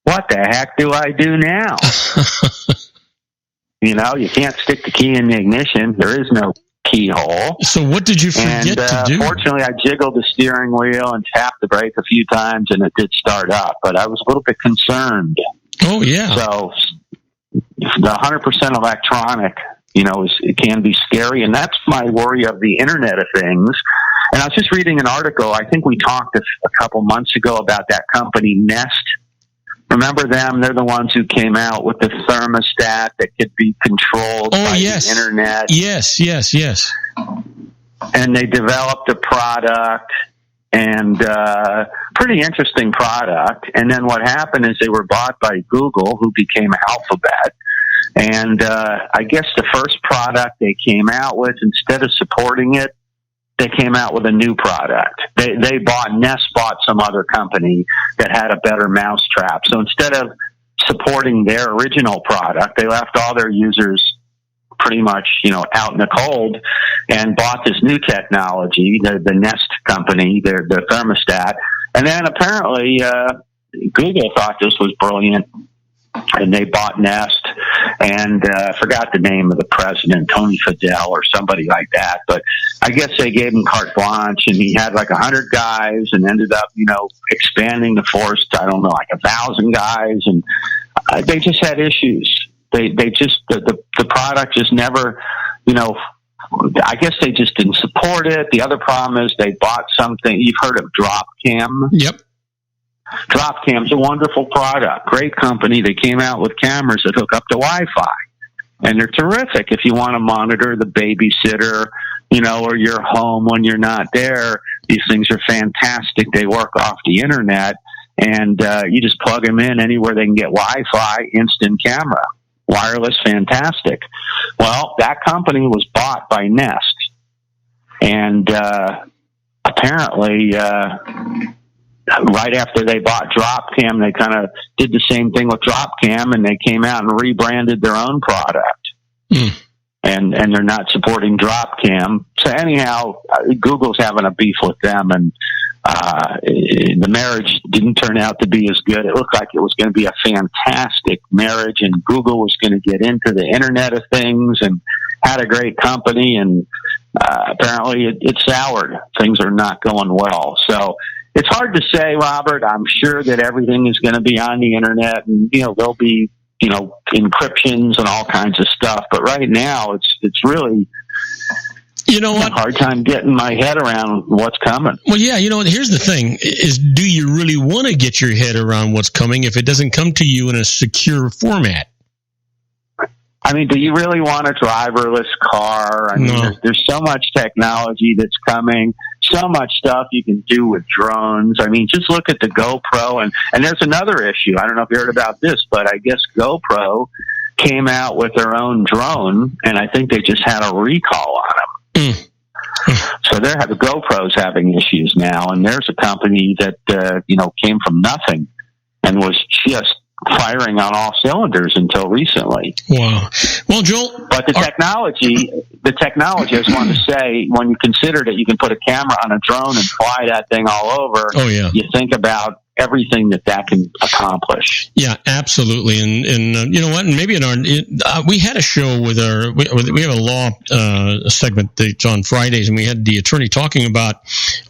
what the heck do I do now? You can't stick the key in the ignition. There is no keyhole. So what did you forget to do? Fortunately, I jiggled the steering wheel and tapped the brake a few times, and it did start up. But I was a little bit concerned. Oh, yeah. So the 100% electronic, it can be scary. And that's my worry of the Internet of Things. And I was just reading an article. I think we talked a couple months ago about that company, Nest. Remember them? They're the ones who came out with the thermostat that could be controlled by the Internet. Yes. And they developed a product, and pretty interesting product. And then what happened is they were bought by Google, who became Alphabet. And I guess the first product they came out with, instead of supporting it, they came out with a new product. Nest bought some other company that had a better mousetrap. So instead of supporting their original product, they left all their users pretty much, out in the cold, and bought this new technology, the Nest company, their thermostat. And then apparently Google thought this was brilliant, and they bought Nest, and I forgot the name of the president, Tony Fadell or somebody like that. But I guess they gave him carte blanche, and he had like 100 guys, and ended up, expanding the force to, 1,000 guys, and they just had issues. They just the product just never, I guess they just didn't support it. The other problem is they bought something. You've heard of Dropcam? Yep. Dropcam's a wonderful product. Great company. They came out with cameras that hook up to Wi-Fi. And they're terrific if you want to monitor the babysitter, or your home when you're not there. These things are fantastic. They work off the Internet, and you just plug them in anywhere they can get Wi-Fi, instant camera. Wireless, fantastic. Well, that company was bought by Nest. And apparently... right after they bought Dropcam, they kind of did the same thing with Dropcam, and they came out and rebranded their own product. And they're not supporting Dropcam. So anyhow, Google's having a beef with them, and the marriage didn't turn out to be as good. It looked like it was going to be a fantastic marriage, and Google was going to get into the Internet of Things and had a great company, and apparently it soured. Things are not going well. So it's hard to say, Robert. I'm sure that everything is going to be on the Internet, and there'll be encryptions and all kinds of stuff. But right now, it's really a hard time getting my head around what's coming. Well, yeah, here's the thing: is do you really want to get your head around what's coming if it doesn't come to you in a secure format? I mean, do you really want a driverless car? I mean, there's so much technology that's coming, so much stuff you can do with drones. I mean, just look at the GoPro. And there's another issue. I don't know if you heard about this, but I guess GoPro came out with their own drone, and I think they just had a recall on them. So the GoPro's having issues now, and there's a company that, came from nothing and was just firing on all cylinders until recently. Wow. Well, Joel. But the technology, I just wanted to say, when you consider that you can put a camera on a drone and fly that thing all over, you think about everything that can accomplish. Yeah, absolutely. And you know what? And maybe we had a show with we have a law segment that's on Fridays, and we had the attorney talking about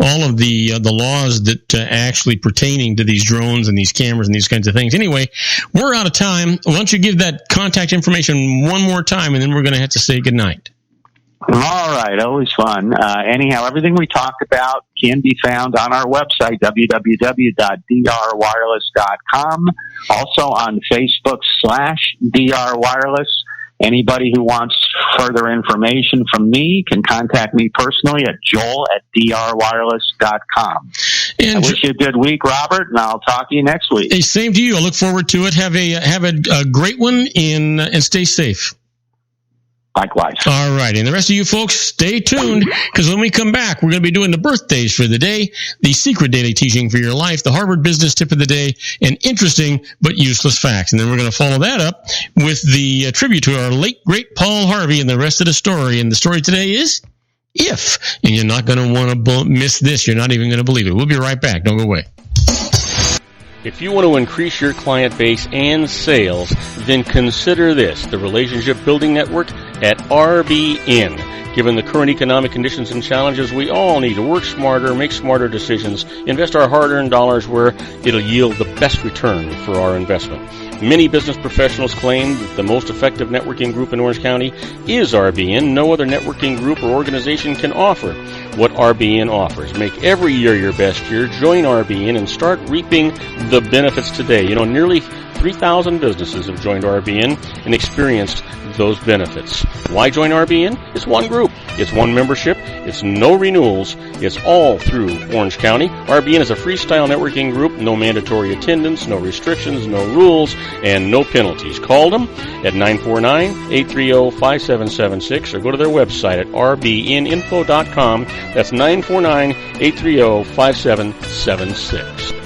all of the laws that actually pertaining to these drones and these cameras and these kinds of things. Anyway, we're out of time. Why don't you give that contact information one more time, and then we're going to have to say goodnight. All right, always fun. Anyhow, everything we talked about can be found on our website, www.drwireless.com, also on Facebook /drwireless. Anybody who wants further information from me can contact me personally at joel@drwireless.com. And I wish you a good week, Robert, and I'll talk to you next week. Hey, same to you. I look forward to it. Have a great one and stay safe. Likewise. All right. And the rest of you folks, stay tuned, because when we come back, we're going to be doing the birthdays for the day, the secret daily teaching for your life, the Harvard business tip of the day, and interesting but useless facts. And then we're going to follow that up with the tribute to our late, great Paul Harvey and the rest of the story. And the story today is If. And you're not going to want to miss this. You're not even going to believe it. We'll be right back. Don't go away. If you want to increase your client base and sales, then consider this, the Relationship Building Network at RBN. Given the current economic conditions and challenges, we all need to work smarter, make smarter decisions, invest our hard-earned dollars where it'll yield the best return for our investment. Many business professionals claim that the most effective networking group in Orange County is RBN. No other networking group or organization can offer what RBN offers. Make every year your best year. Join RBN and start reaping the benefits today. You know, nearly 3,000 businesses have joined RBN and experienced those benefits. Why join RBN? It's one group. It's one membership. It's no renewals. It's all through Orange County. RBN is a freestyle networking group. No mandatory attendance, no restrictions, no rules, and no penalties. Call them at 949-830-5776 or go to their website at rbninfo.com. That's 949-830-5776.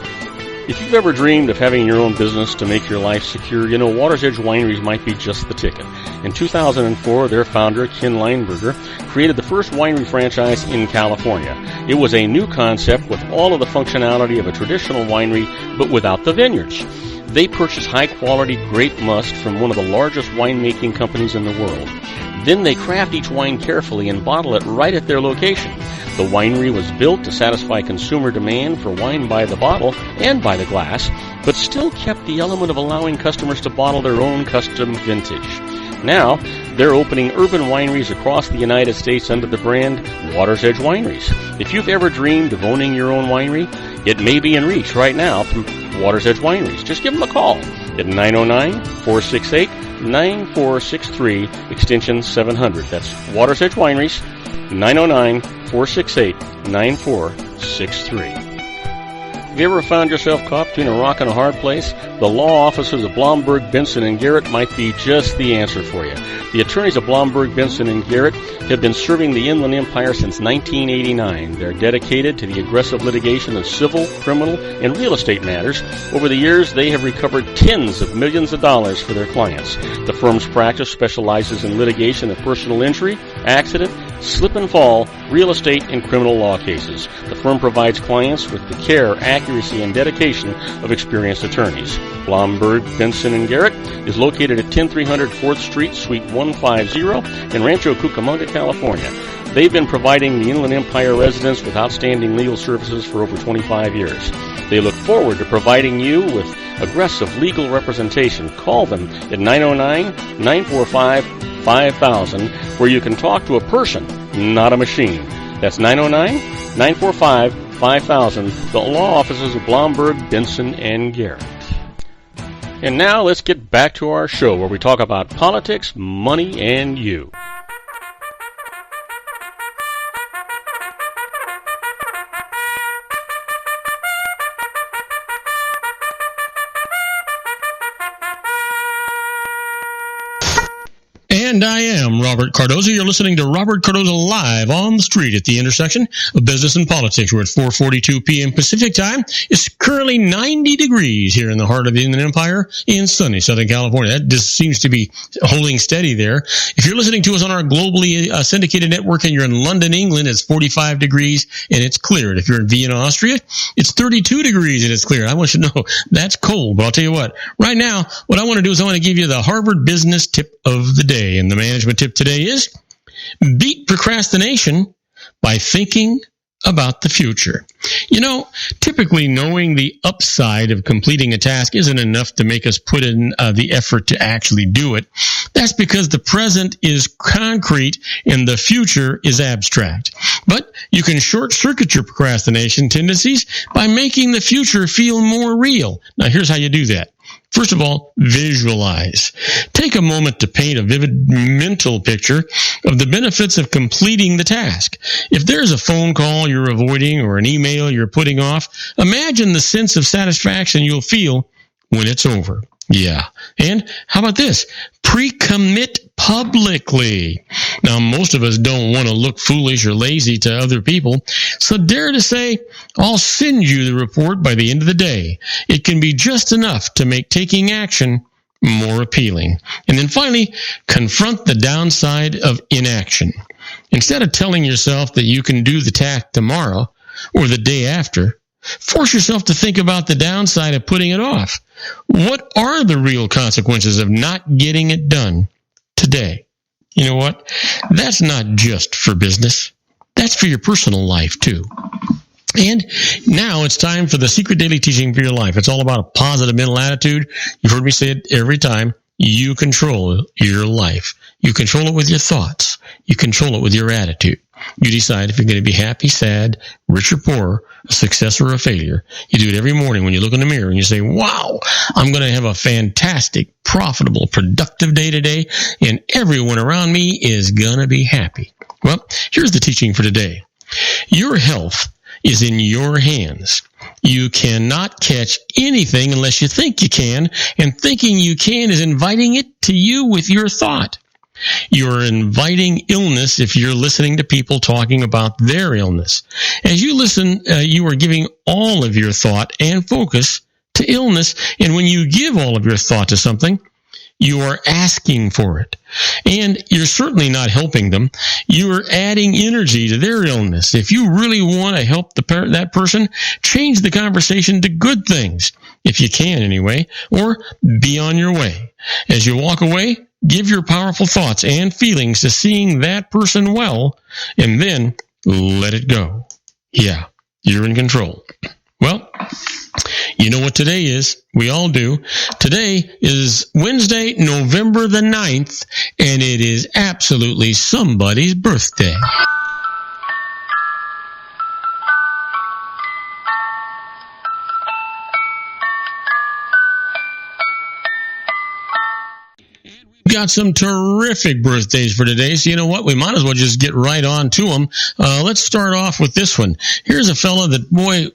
If you've ever dreamed of having your own business to make your life secure, you know, Water's Edge Wineries might be just the ticket. In 2004, their founder, Ken Lineberger, created the first winery franchise in California. It was a new concept with all of the functionality of a traditional winery, but without the vineyards. They purchase high-quality grape must from one of the largest winemaking companies in the world. Then they craft each wine carefully and bottle it right at their location. The winery was built to satisfy consumer demand for wine by the bottle and by the glass, but still kept the element of allowing customers to bottle their own custom vintage. Now, they're opening urban wineries across the United States under the brand Water's Edge Wineries. If you've ever dreamed of owning your own winery, it may be in reach right now through Water's Edge Wineries. Just give them a call at 909-468-9463, extension 700. That's Water's Edge Wineries, 909-468-9463. Have you ever found yourself caught between a rock and a hard place? The law offices of Blomberg, Benson, and Garrett might be just the answer for you. The attorneys of Blomberg, Benson, and Garrett have been serving the Inland Empire since 1989. They're dedicated to the aggressive litigation of civil, criminal, and real estate matters. Over the years, they have recovered tens of millions of dollars for their clients. The firm's practice specializes in litigation of personal injury, accident, slip and fall, real estate, and criminal law cases. The firm provides clients with the care, accuracy, and dedication of experienced attorneys. Blomberg, Benson, and Garrett is located at 10300 4th Street, Suite 150 in Rancho Cucamonga, California. They've been providing the Inland Empire residents with outstanding legal services for over 25 years. They look forward to providing you with aggressive legal representation. Call them at 909-945-5000, where you can talk to a person, not a machine. That's 909-945-5000, the law offices of Blomberg, Benson, and Garrett. And now let's get back to our show where we talk about politics, money, and you. And I am Robert Cardoza. You're listening to Robert Cardoza Live on the Street at the intersection of business and politics. We're at 4:42 p.m. Pacific time. It's currently 90 degrees here in the heart of the Inland Empire in sunny Southern California. That just seems to be holding steady there. If you're listening to us on our globally syndicated network and you're in London, England, it's 45 degrees and it's cleared. If you're in Vienna, Austria, it's 32 degrees and it's cleared. I want you to know that's cold, but I'll tell you what. Right now, what I want to do is I want to give you the Harvard business tip of the day. And the management tip today is beat procrastination by thinking about the future. You know, typically knowing the upside of completing a task isn't enough to make us put in the effort to actually do it. That's because the present is concrete and the future is abstract. But you can short-circuit your procrastination tendencies by making the future feel more real. Now, here's how you do that. First of all, visualize. Take a moment to paint a vivid mental picture of the benefits of completing the task. If there's a phone call you're avoiding or an email you're putting off, imagine the sense of satisfaction you'll feel when it's over. Yeah. And how about this? Pre-commit publicly. Now, most of us don't want to look foolish or lazy to other people, so dare to say, I'll send you the report by the end of the day. It can be just enough to make taking action more appealing. And then finally, confront the downside of inaction. Instead of telling yourself that you can do the task tomorrow or the day after, force yourself to think about the downside of putting it off. What are the real consequences of not getting it done today? You know what? That's not just for business. That's for your personal life, too. And now it's time for the secret daily teaching for your life. It's all about a positive mental attitude. You've heard me say it every time. You control your life. You control it with your thoughts. You control it with your attitude. You decide if you're going to be happy, sad, rich or poor, a success or a failure. You do it every morning when you look in the mirror and you say, wow, I'm going to have a fantastic, profitable, productive day today, and everyone around me is going to be happy. Well, here's the teaching for today. Your health is in your hands. You cannot catch anything unless you think you can, and thinking you can is inviting it to you with your thought. You're inviting illness if you're listening to people talking about their illness. As you listen, you are giving all of your thought and focus to illness, and when you give all of your thought to something, you are asking for it. And you're certainly not helping them. You are adding energy to their illness. If you really want to help that person, change the conversation to good things, if you can anyway, or be on your way. As you walk away, give your powerful thoughts and feelings to seeing that person well, and then let it go. Yeah, you're in control. Well, you know what today is. We all do. Today is Wednesday, November the 9th, and it is absolutely somebody's birthday. Got some terrific birthdays for today, so you know what? We might as well just get right on to them. Let's start off with this one. Here's a fella that, boy,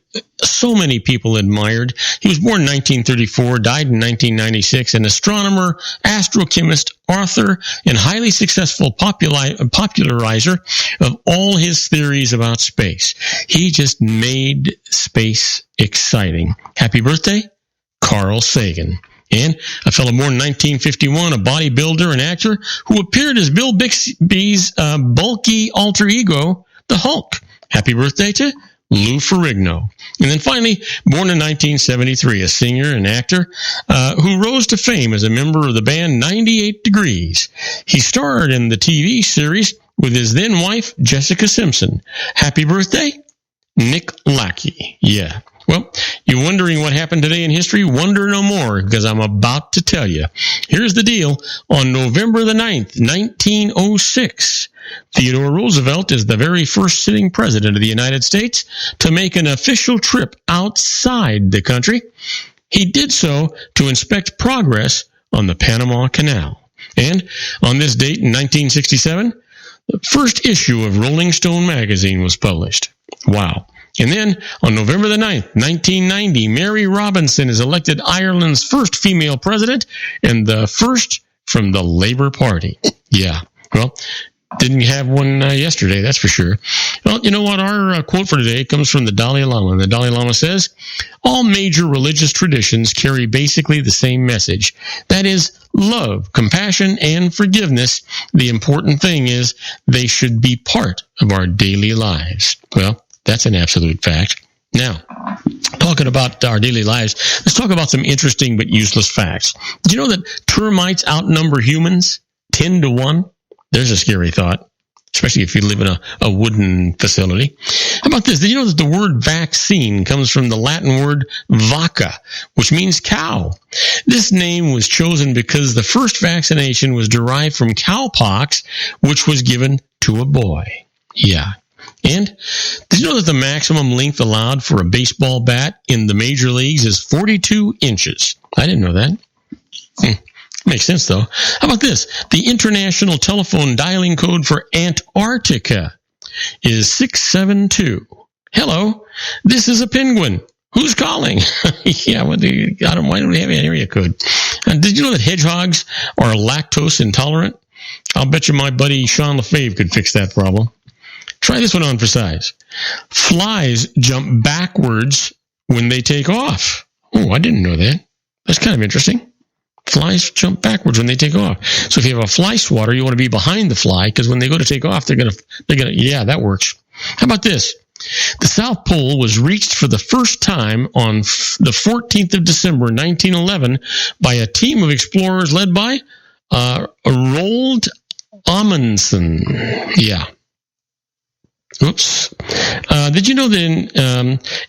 so many people admired. He was born in 1934, died in 1996, an astronomer, astrochemist, author, and highly successful popularizer of all his theories about space. He just made space exciting. Happy birthday, Carl Sagan. And a fellow born in 1951, a bodybuilder and actor who appeared as Bill Bixby's bulky alter ego, the Hulk. Happy birthday to Lou Ferrigno. And then finally, born in 1973, a singer and actor who rose to fame as a member of the band 98 Degrees. He starred in the TV series with his then wife, Jessica Simpson. Happy birthday, Nick Lackey. Yeah. Well, you're wondering what happened today in history? Wonder no more, because I'm about to tell you. Here's the deal. On November the 9th, 1906, Theodore Roosevelt is the very first sitting president of the United States to make an official trip outside the country. He did so to inspect progress on the Panama Canal. And on this date in 1967, the first issue of Rolling Stone magazine was published. Wow. And then, on November the 9th, 1990, Mary Robinson is elected Ireland's first female president and the first from the Labour Party. Yeah, well, didn't have one yesterday, that's for sure. Well, you know what? Our quote for today comes from the Dalai Lama. The Dalai Lama says, all major religious traditions carry basically the same message. That is, love, compassion, and forgiveness. The important thing is they should be part of our daily lives. Well, that's an absolute fact. Now, talking about our daily lives, let's talk about some interesting but useless facts. Do you know that termites outnumber humans 10 to 1? There's a scary thought, especially if you live in a wooden facility. How about this? Did you know that the word vaccine comes from the Latin word vacca, which means cow? This name was chosen because the first vaccination was derived from cowpox, which was given to a boy. Yeah. And did you know that the maximum length allowed for a baseball bat in the major leagues is 42 inches? I didn't know that. Makes sense, though. How about this? The international telephone dialing code for Antarctica is 672. Hello, this is a penguin. Who's calling? Yeah, why don't we have an area code? Did you know that hedgehogs are lactose intolerant? I'll bet you my buddy Sean LaFave could fix that problem. Try this one on for size. Flies jump backwards when they take off. Oh, I didn't know that. That's kind of interesting. Flies jump backwards when they take off. So if you have a fly swatter, you want to be behind the fly, because when they go to take off, they're gonna. Yeah, that works. How about this? The South Pole was reached for the first time on the 14th of December, 1911, by a team of explorers led by Roald Amundsen. Yeah. Oops. Did you know that in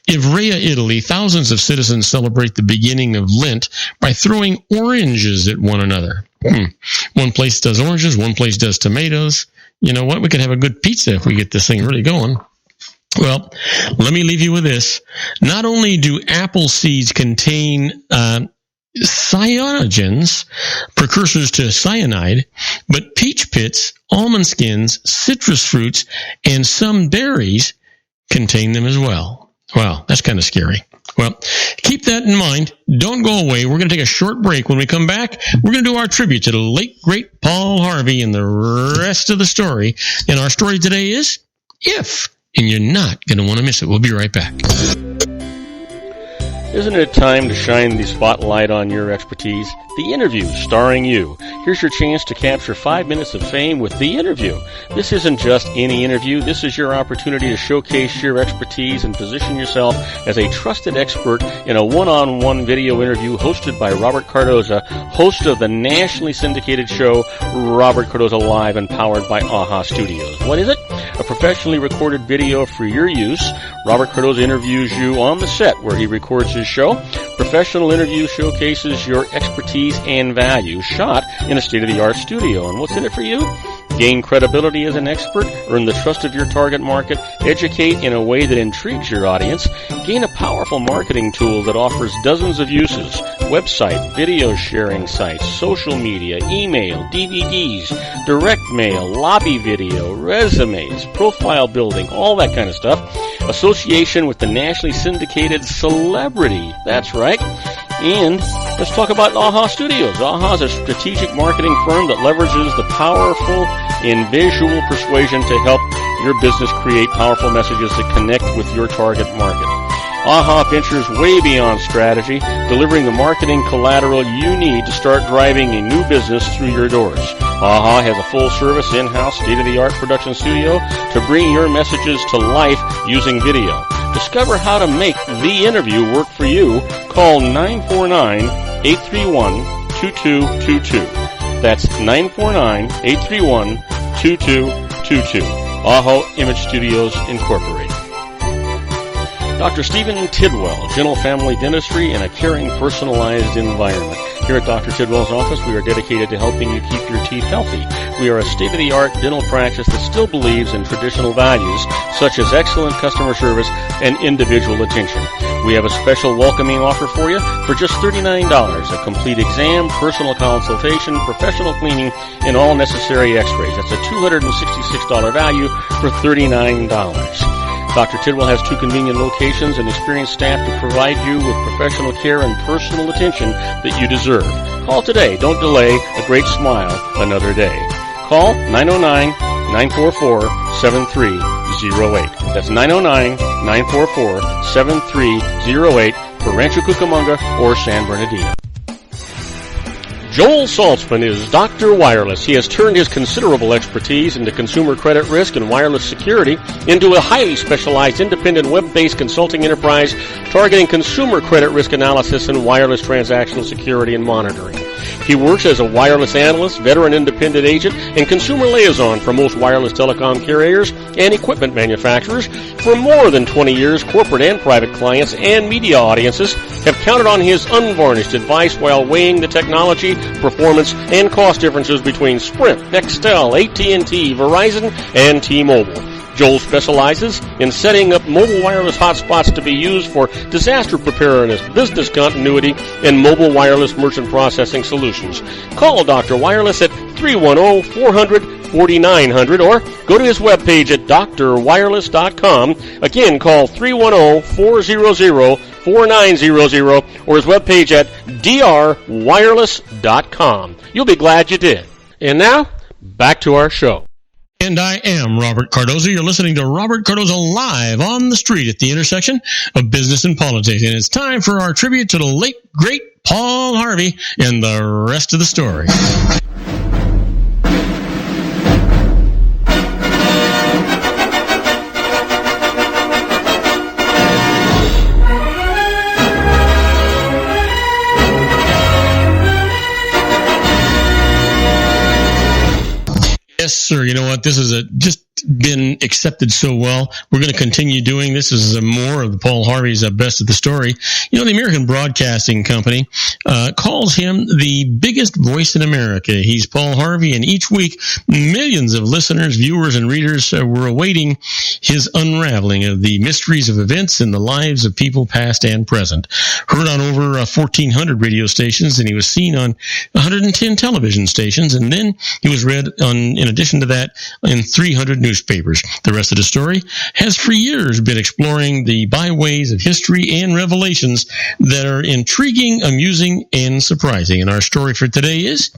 Ivrea, Italy, thousands of citizens celebrate the beginning of Lent by throwing oranges at one another? One place does oranges, one place does tomatoes. You know what? We could have a good pizza if we get this thing really going. Well, let me leave you with this. Not only do apple seeds contain cyanogens, precursors to cyanide, but peach pits, almond skins, citrus fruits, and some berries contain them as well. Wow, that's kind of scary. Well, keep that in mind. Don't go away. We're going to take a short break. When we come back, we're going to do our tribute to the late, great Paul Harvey and the rest of the story. And our story today is If. And you're not going to want to miss it. We'll be right back. Isn't it time to shine the spotlight on your expertise? The Interview, starring you. Here's your chance to capture 5 minutes of fame with The Interview. This isn't just any interview. This is your opportunity to showcase your expertise and position yourself as a trusted expert in a one-on-one video interview hosted by Robert Cardoza, host of the nationally syndicated show Robert Cardoza Live and powered by AHA Studios. What is it? A professionally recorded video for your use. Robert Cardoza interviews you on the set where he records his show. Professional interview showcases your expertise and value, shot in a state-of-the-art studio. And what's in it for you? Gain credibility as an expert, earn the trust of your target market, educate in a way that intrigues your audience, gain a powerful marketing tool that offers dozens of uses, website, video sharing sites, social media, email, DVDs, direct mail, lobby video, resumes, profile building, all that kind of stuff. Association with the nationally syndicated celebrity. That's right. And let's talk about AHA Studios. AHA is a strategic marketing firm that leverages the powerful and visual persuasion to help your business create powerful messages that connect with your target market. AHA ventures way beyond strategy, delivering the marketing collateral you need to start driving a new business through your doors. AHA has a full-service, in-house, state-of-the-art production studio to bring your messages to life using video. Discover how to make The Interview work for you. Call 949-831-2222. That's 949-831-2222. AHA Image Studios, Incorporated. Dr. Stephen Tidwell, Gentle Family Dentistry in a caring, personalized environment. Here at Dr. Tidwell's office, we are dedicated to helping you keep your teeth healthy. We are a state-of-the-art dental practice that still believes in traditional values, such as excellent customer service and individual attention. We have a special welcoming offer for you for just $39. A complete exam, personal consultation, professional cleaning, and all necessary x-rays. That's a $266 value for $39. Dr. Tidwell has 2 convenient locations and experienced staff to provide you with professional care and personal attention that you deserve. Call today. Don't delay. A great smile another day. Call 909-944-7308. That's 909-944-7308 for Rancho Cucamonga or San Bernardino. Joel Saltzman is Dr. Wireless. He has turned his considerable expertise into consumer credit risk and wireless security into a highly specialized independent web-based consulting enterprise targeting consumer credit risk analysis and wireless transactional security and monitoring. He works as a wireless analyst, veteran independent agent, and consumer liaison for most wireless telecom carriers and equipment manufacturers. For more than 20 years, corporate and private clients and media audiences have counted on his unvarnished advice while weighing the technology, performance, and cost differences between Sprint, Nextel, AT&T, Verizon, and T-Mobile. Joel specializes in setting up mobile wireless hotspots to be used for disaster preparedness, business continuity, and mobile wireless merchant processing solutions. Call Dr. Wireless at 310-400-4900 or go to his webpage at drwireless.com. Again, call 310-400-4900 or his webpage at drwireless.com. You'll be glad you did. And now, back to our show. And I am Robert Cardoza. You're listening to Robert Cardoza live on the street at the intersection of business and politics. And it's time for our tribute to the late, great Paul Harvey and the rest of the story. Yes, sir. You know what? This is just been accepted so well. We're going to continue doing this. This is more of the Paul Harvey's best of the story. You know, the American Broadcasting Company calls him the biggest voice in America. He's Paul Harvey, and each week millions of listeners, viewers, and readers were awaiting his unraveling of the mysteries of events in the lives of people past and present. Heard on over 1,400 radio stations, and he was seen on 110 television stations, and then he was read on, in addition to that, in 300 newspapers. The rest of the story has for years been exploring the byways of history and revelations that are intriguing, amusing, and surprising. And our story for today is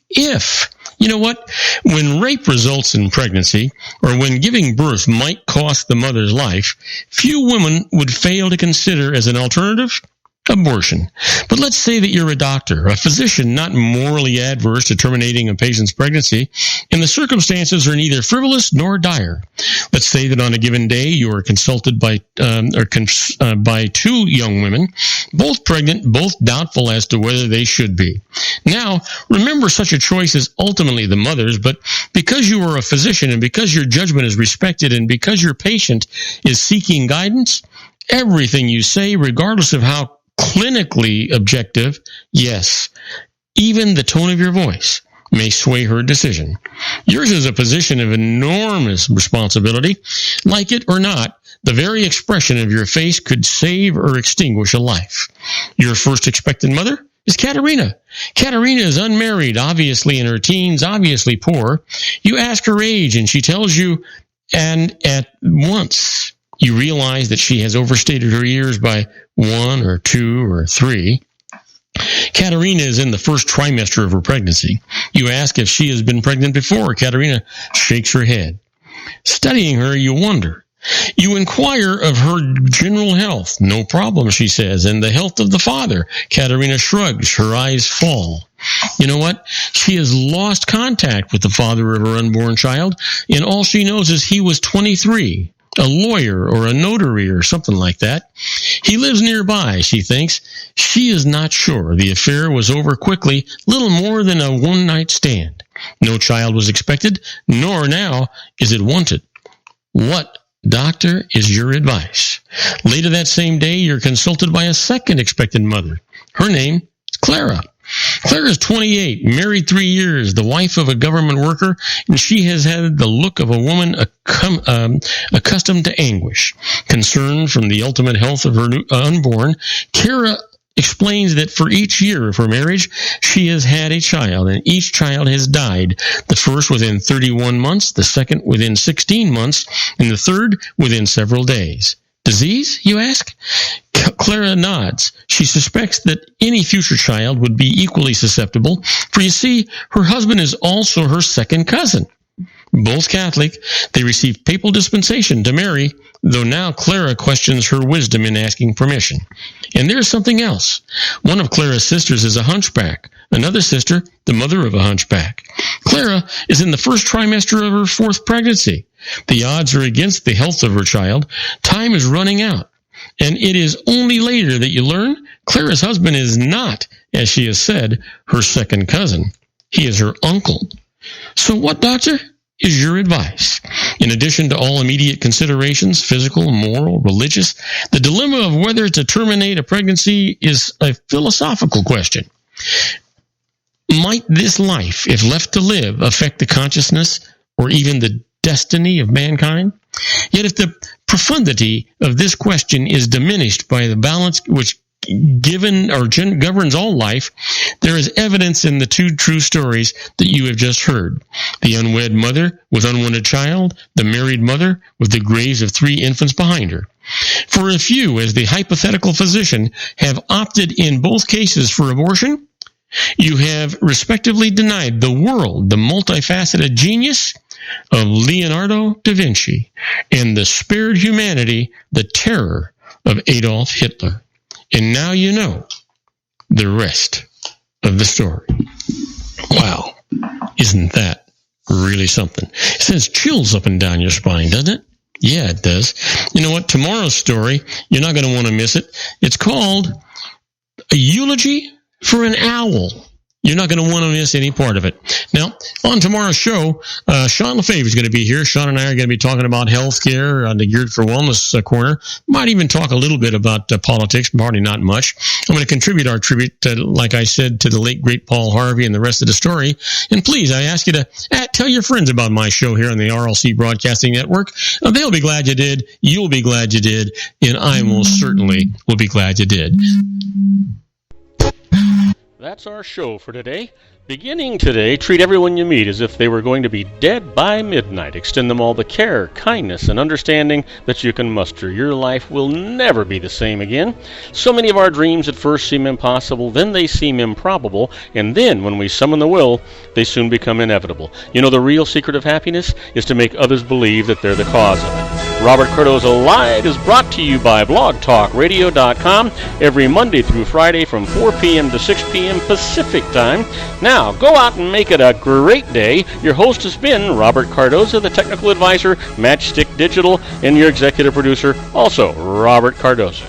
if. You know what? When rape results in pregnancy, or when giving birth might cost the mother's life, few women would fail to consider as an alternative abortion. But let's say that you're a doctor, a physician not morally adverse to terminating a patient's pregnancy, and the circumstances are neither frivolous nor dire. Let's say that on a given day you are consulted by two young women, both pregnant, both doubtful as to whether they should be. Now, remember, such a choice is ultimately the mother's, but because you are a physician and because your judgment is respected and because your patient is seeking guidance, everything you say, regardless of how clinically objective, yes, even the tone of your voice may sway her decision. Yours is a position of enormous responsibility. Like it or not, the very expression of your face could save or extinguish a life. Your first expectant mother is Katerina. Katerina is unmarried, obviously in her teens, obviously poor. You ask her age and she tells you, and at once you realize that she has overstated her years by 1 or 2 or 3. Katerina is in the first trimester of her pregnancy. You ask if she has been pregnant before. Katerina shakes her head. Studying her, you wonder. You inquire of her general health. No problem, she says. And the health of the father. Katerina shrugs. Her eyes fall. You know what? She has lost contact with the father of her unborn child, and all she knows is he was 23. A lawyer or a notary or something like that. He lives nearby, she thinks. She is not sure. The affair was over quickly, little more than a one-night stand. No child was expected, nor now is it wanted. What, doctor, is your advice? Later that same day, you're consulted by a second expectant mother. Her name is Clara. Clara is 28, married 3 years, the wife of a government worker, and she has had the look of a woman accustomed to anguish. Concerned from the ultimate health of her unborn, Clara explains that for each year of her marriage, she has had a child, and each child has died. The first within 31 months, the second within 16 months, and the third within several days. Disease, you ask? Clara nods. She suspects that any future child would be equally susceptible, for you see, her husband is also her second cousin. Both Catholic, they received papal dispensation to marry, though now Clara questions her wisdom in asking permission. And there's something else. One of Clara's sisters is a hunchback. Another sister, the mother of a hunchback. Clara is in the first trimester of her 4th pregnancy. The odds are against the health of her child. Time is running out. And it is only later that you learn Clara's husband is not, as she has said, her second cousin. He is her uncle. So what, doctor, is your advice? In addition to all immediate considerations, physical, moral, religious, the dilemma of whether to terminate a pregnancy is a philosophical question. Might this life, if left to live, affect the consciousness or even the destiny of mankind? Yet if the profundity of this question is diminished by the balance which governs all life, there is evidence in the two true stories that you have just heard. The unwed mother with unwanted child, the married mother with the graves of 3 infants behind her. For if you, as the hypothetical physician, have opted in both cases for abortion, you have respectively denied the world the multifaceted genius of Leonardo da Vinci and the spared humanity the terror of Adolf Hitler. And now you know the rest of the story. Wow. Isn't that really something? It sends chills up and down your spine, doesn't it? Yeah, it does. You know what? Tomorrow's story, you're not going to want to miss it. It's called A Eulogy for an Owl. You're not going to want to miss any part of it. Now, on tomorrow's show, Sean Lefebvre is going to be here. Sean and I are going to be talking about healthcare on the Geared for Wellness corner. Might even talk a little bit about politics, probably not much. I'm going to contribute our tribute, like I said, to the late, great Paul Harvey and the rest of the story. And please, I ask you to tell your friends about my show here on the RLC Broadcasting Network. They'll be glad you did. You'll be glad you did. And I most certainly will be glad you did. That's our show for today. Beginning today, treat everyone you meet as if they were going to be dead by midnight. Extend them all the care, kindness, and understanding that you can muster. Your life will never be the same again. So many of our dreams at first seem impossible, then they seem improbable, and then when we summon the will, they soon become inevitable. You know, the real secret of happiness is to make others believe that they're the cause of it. Robert Cardoza Live is brought to you by blogtalkradio.com every Monday through Friday from 4 p.m. to 6 p.m. Pacific Time. Now, go out and make it a great day. Your host has been Robert Cardoza, the technical advisor, Matchstick Digital, and your executive producer, also Robert Cardoza.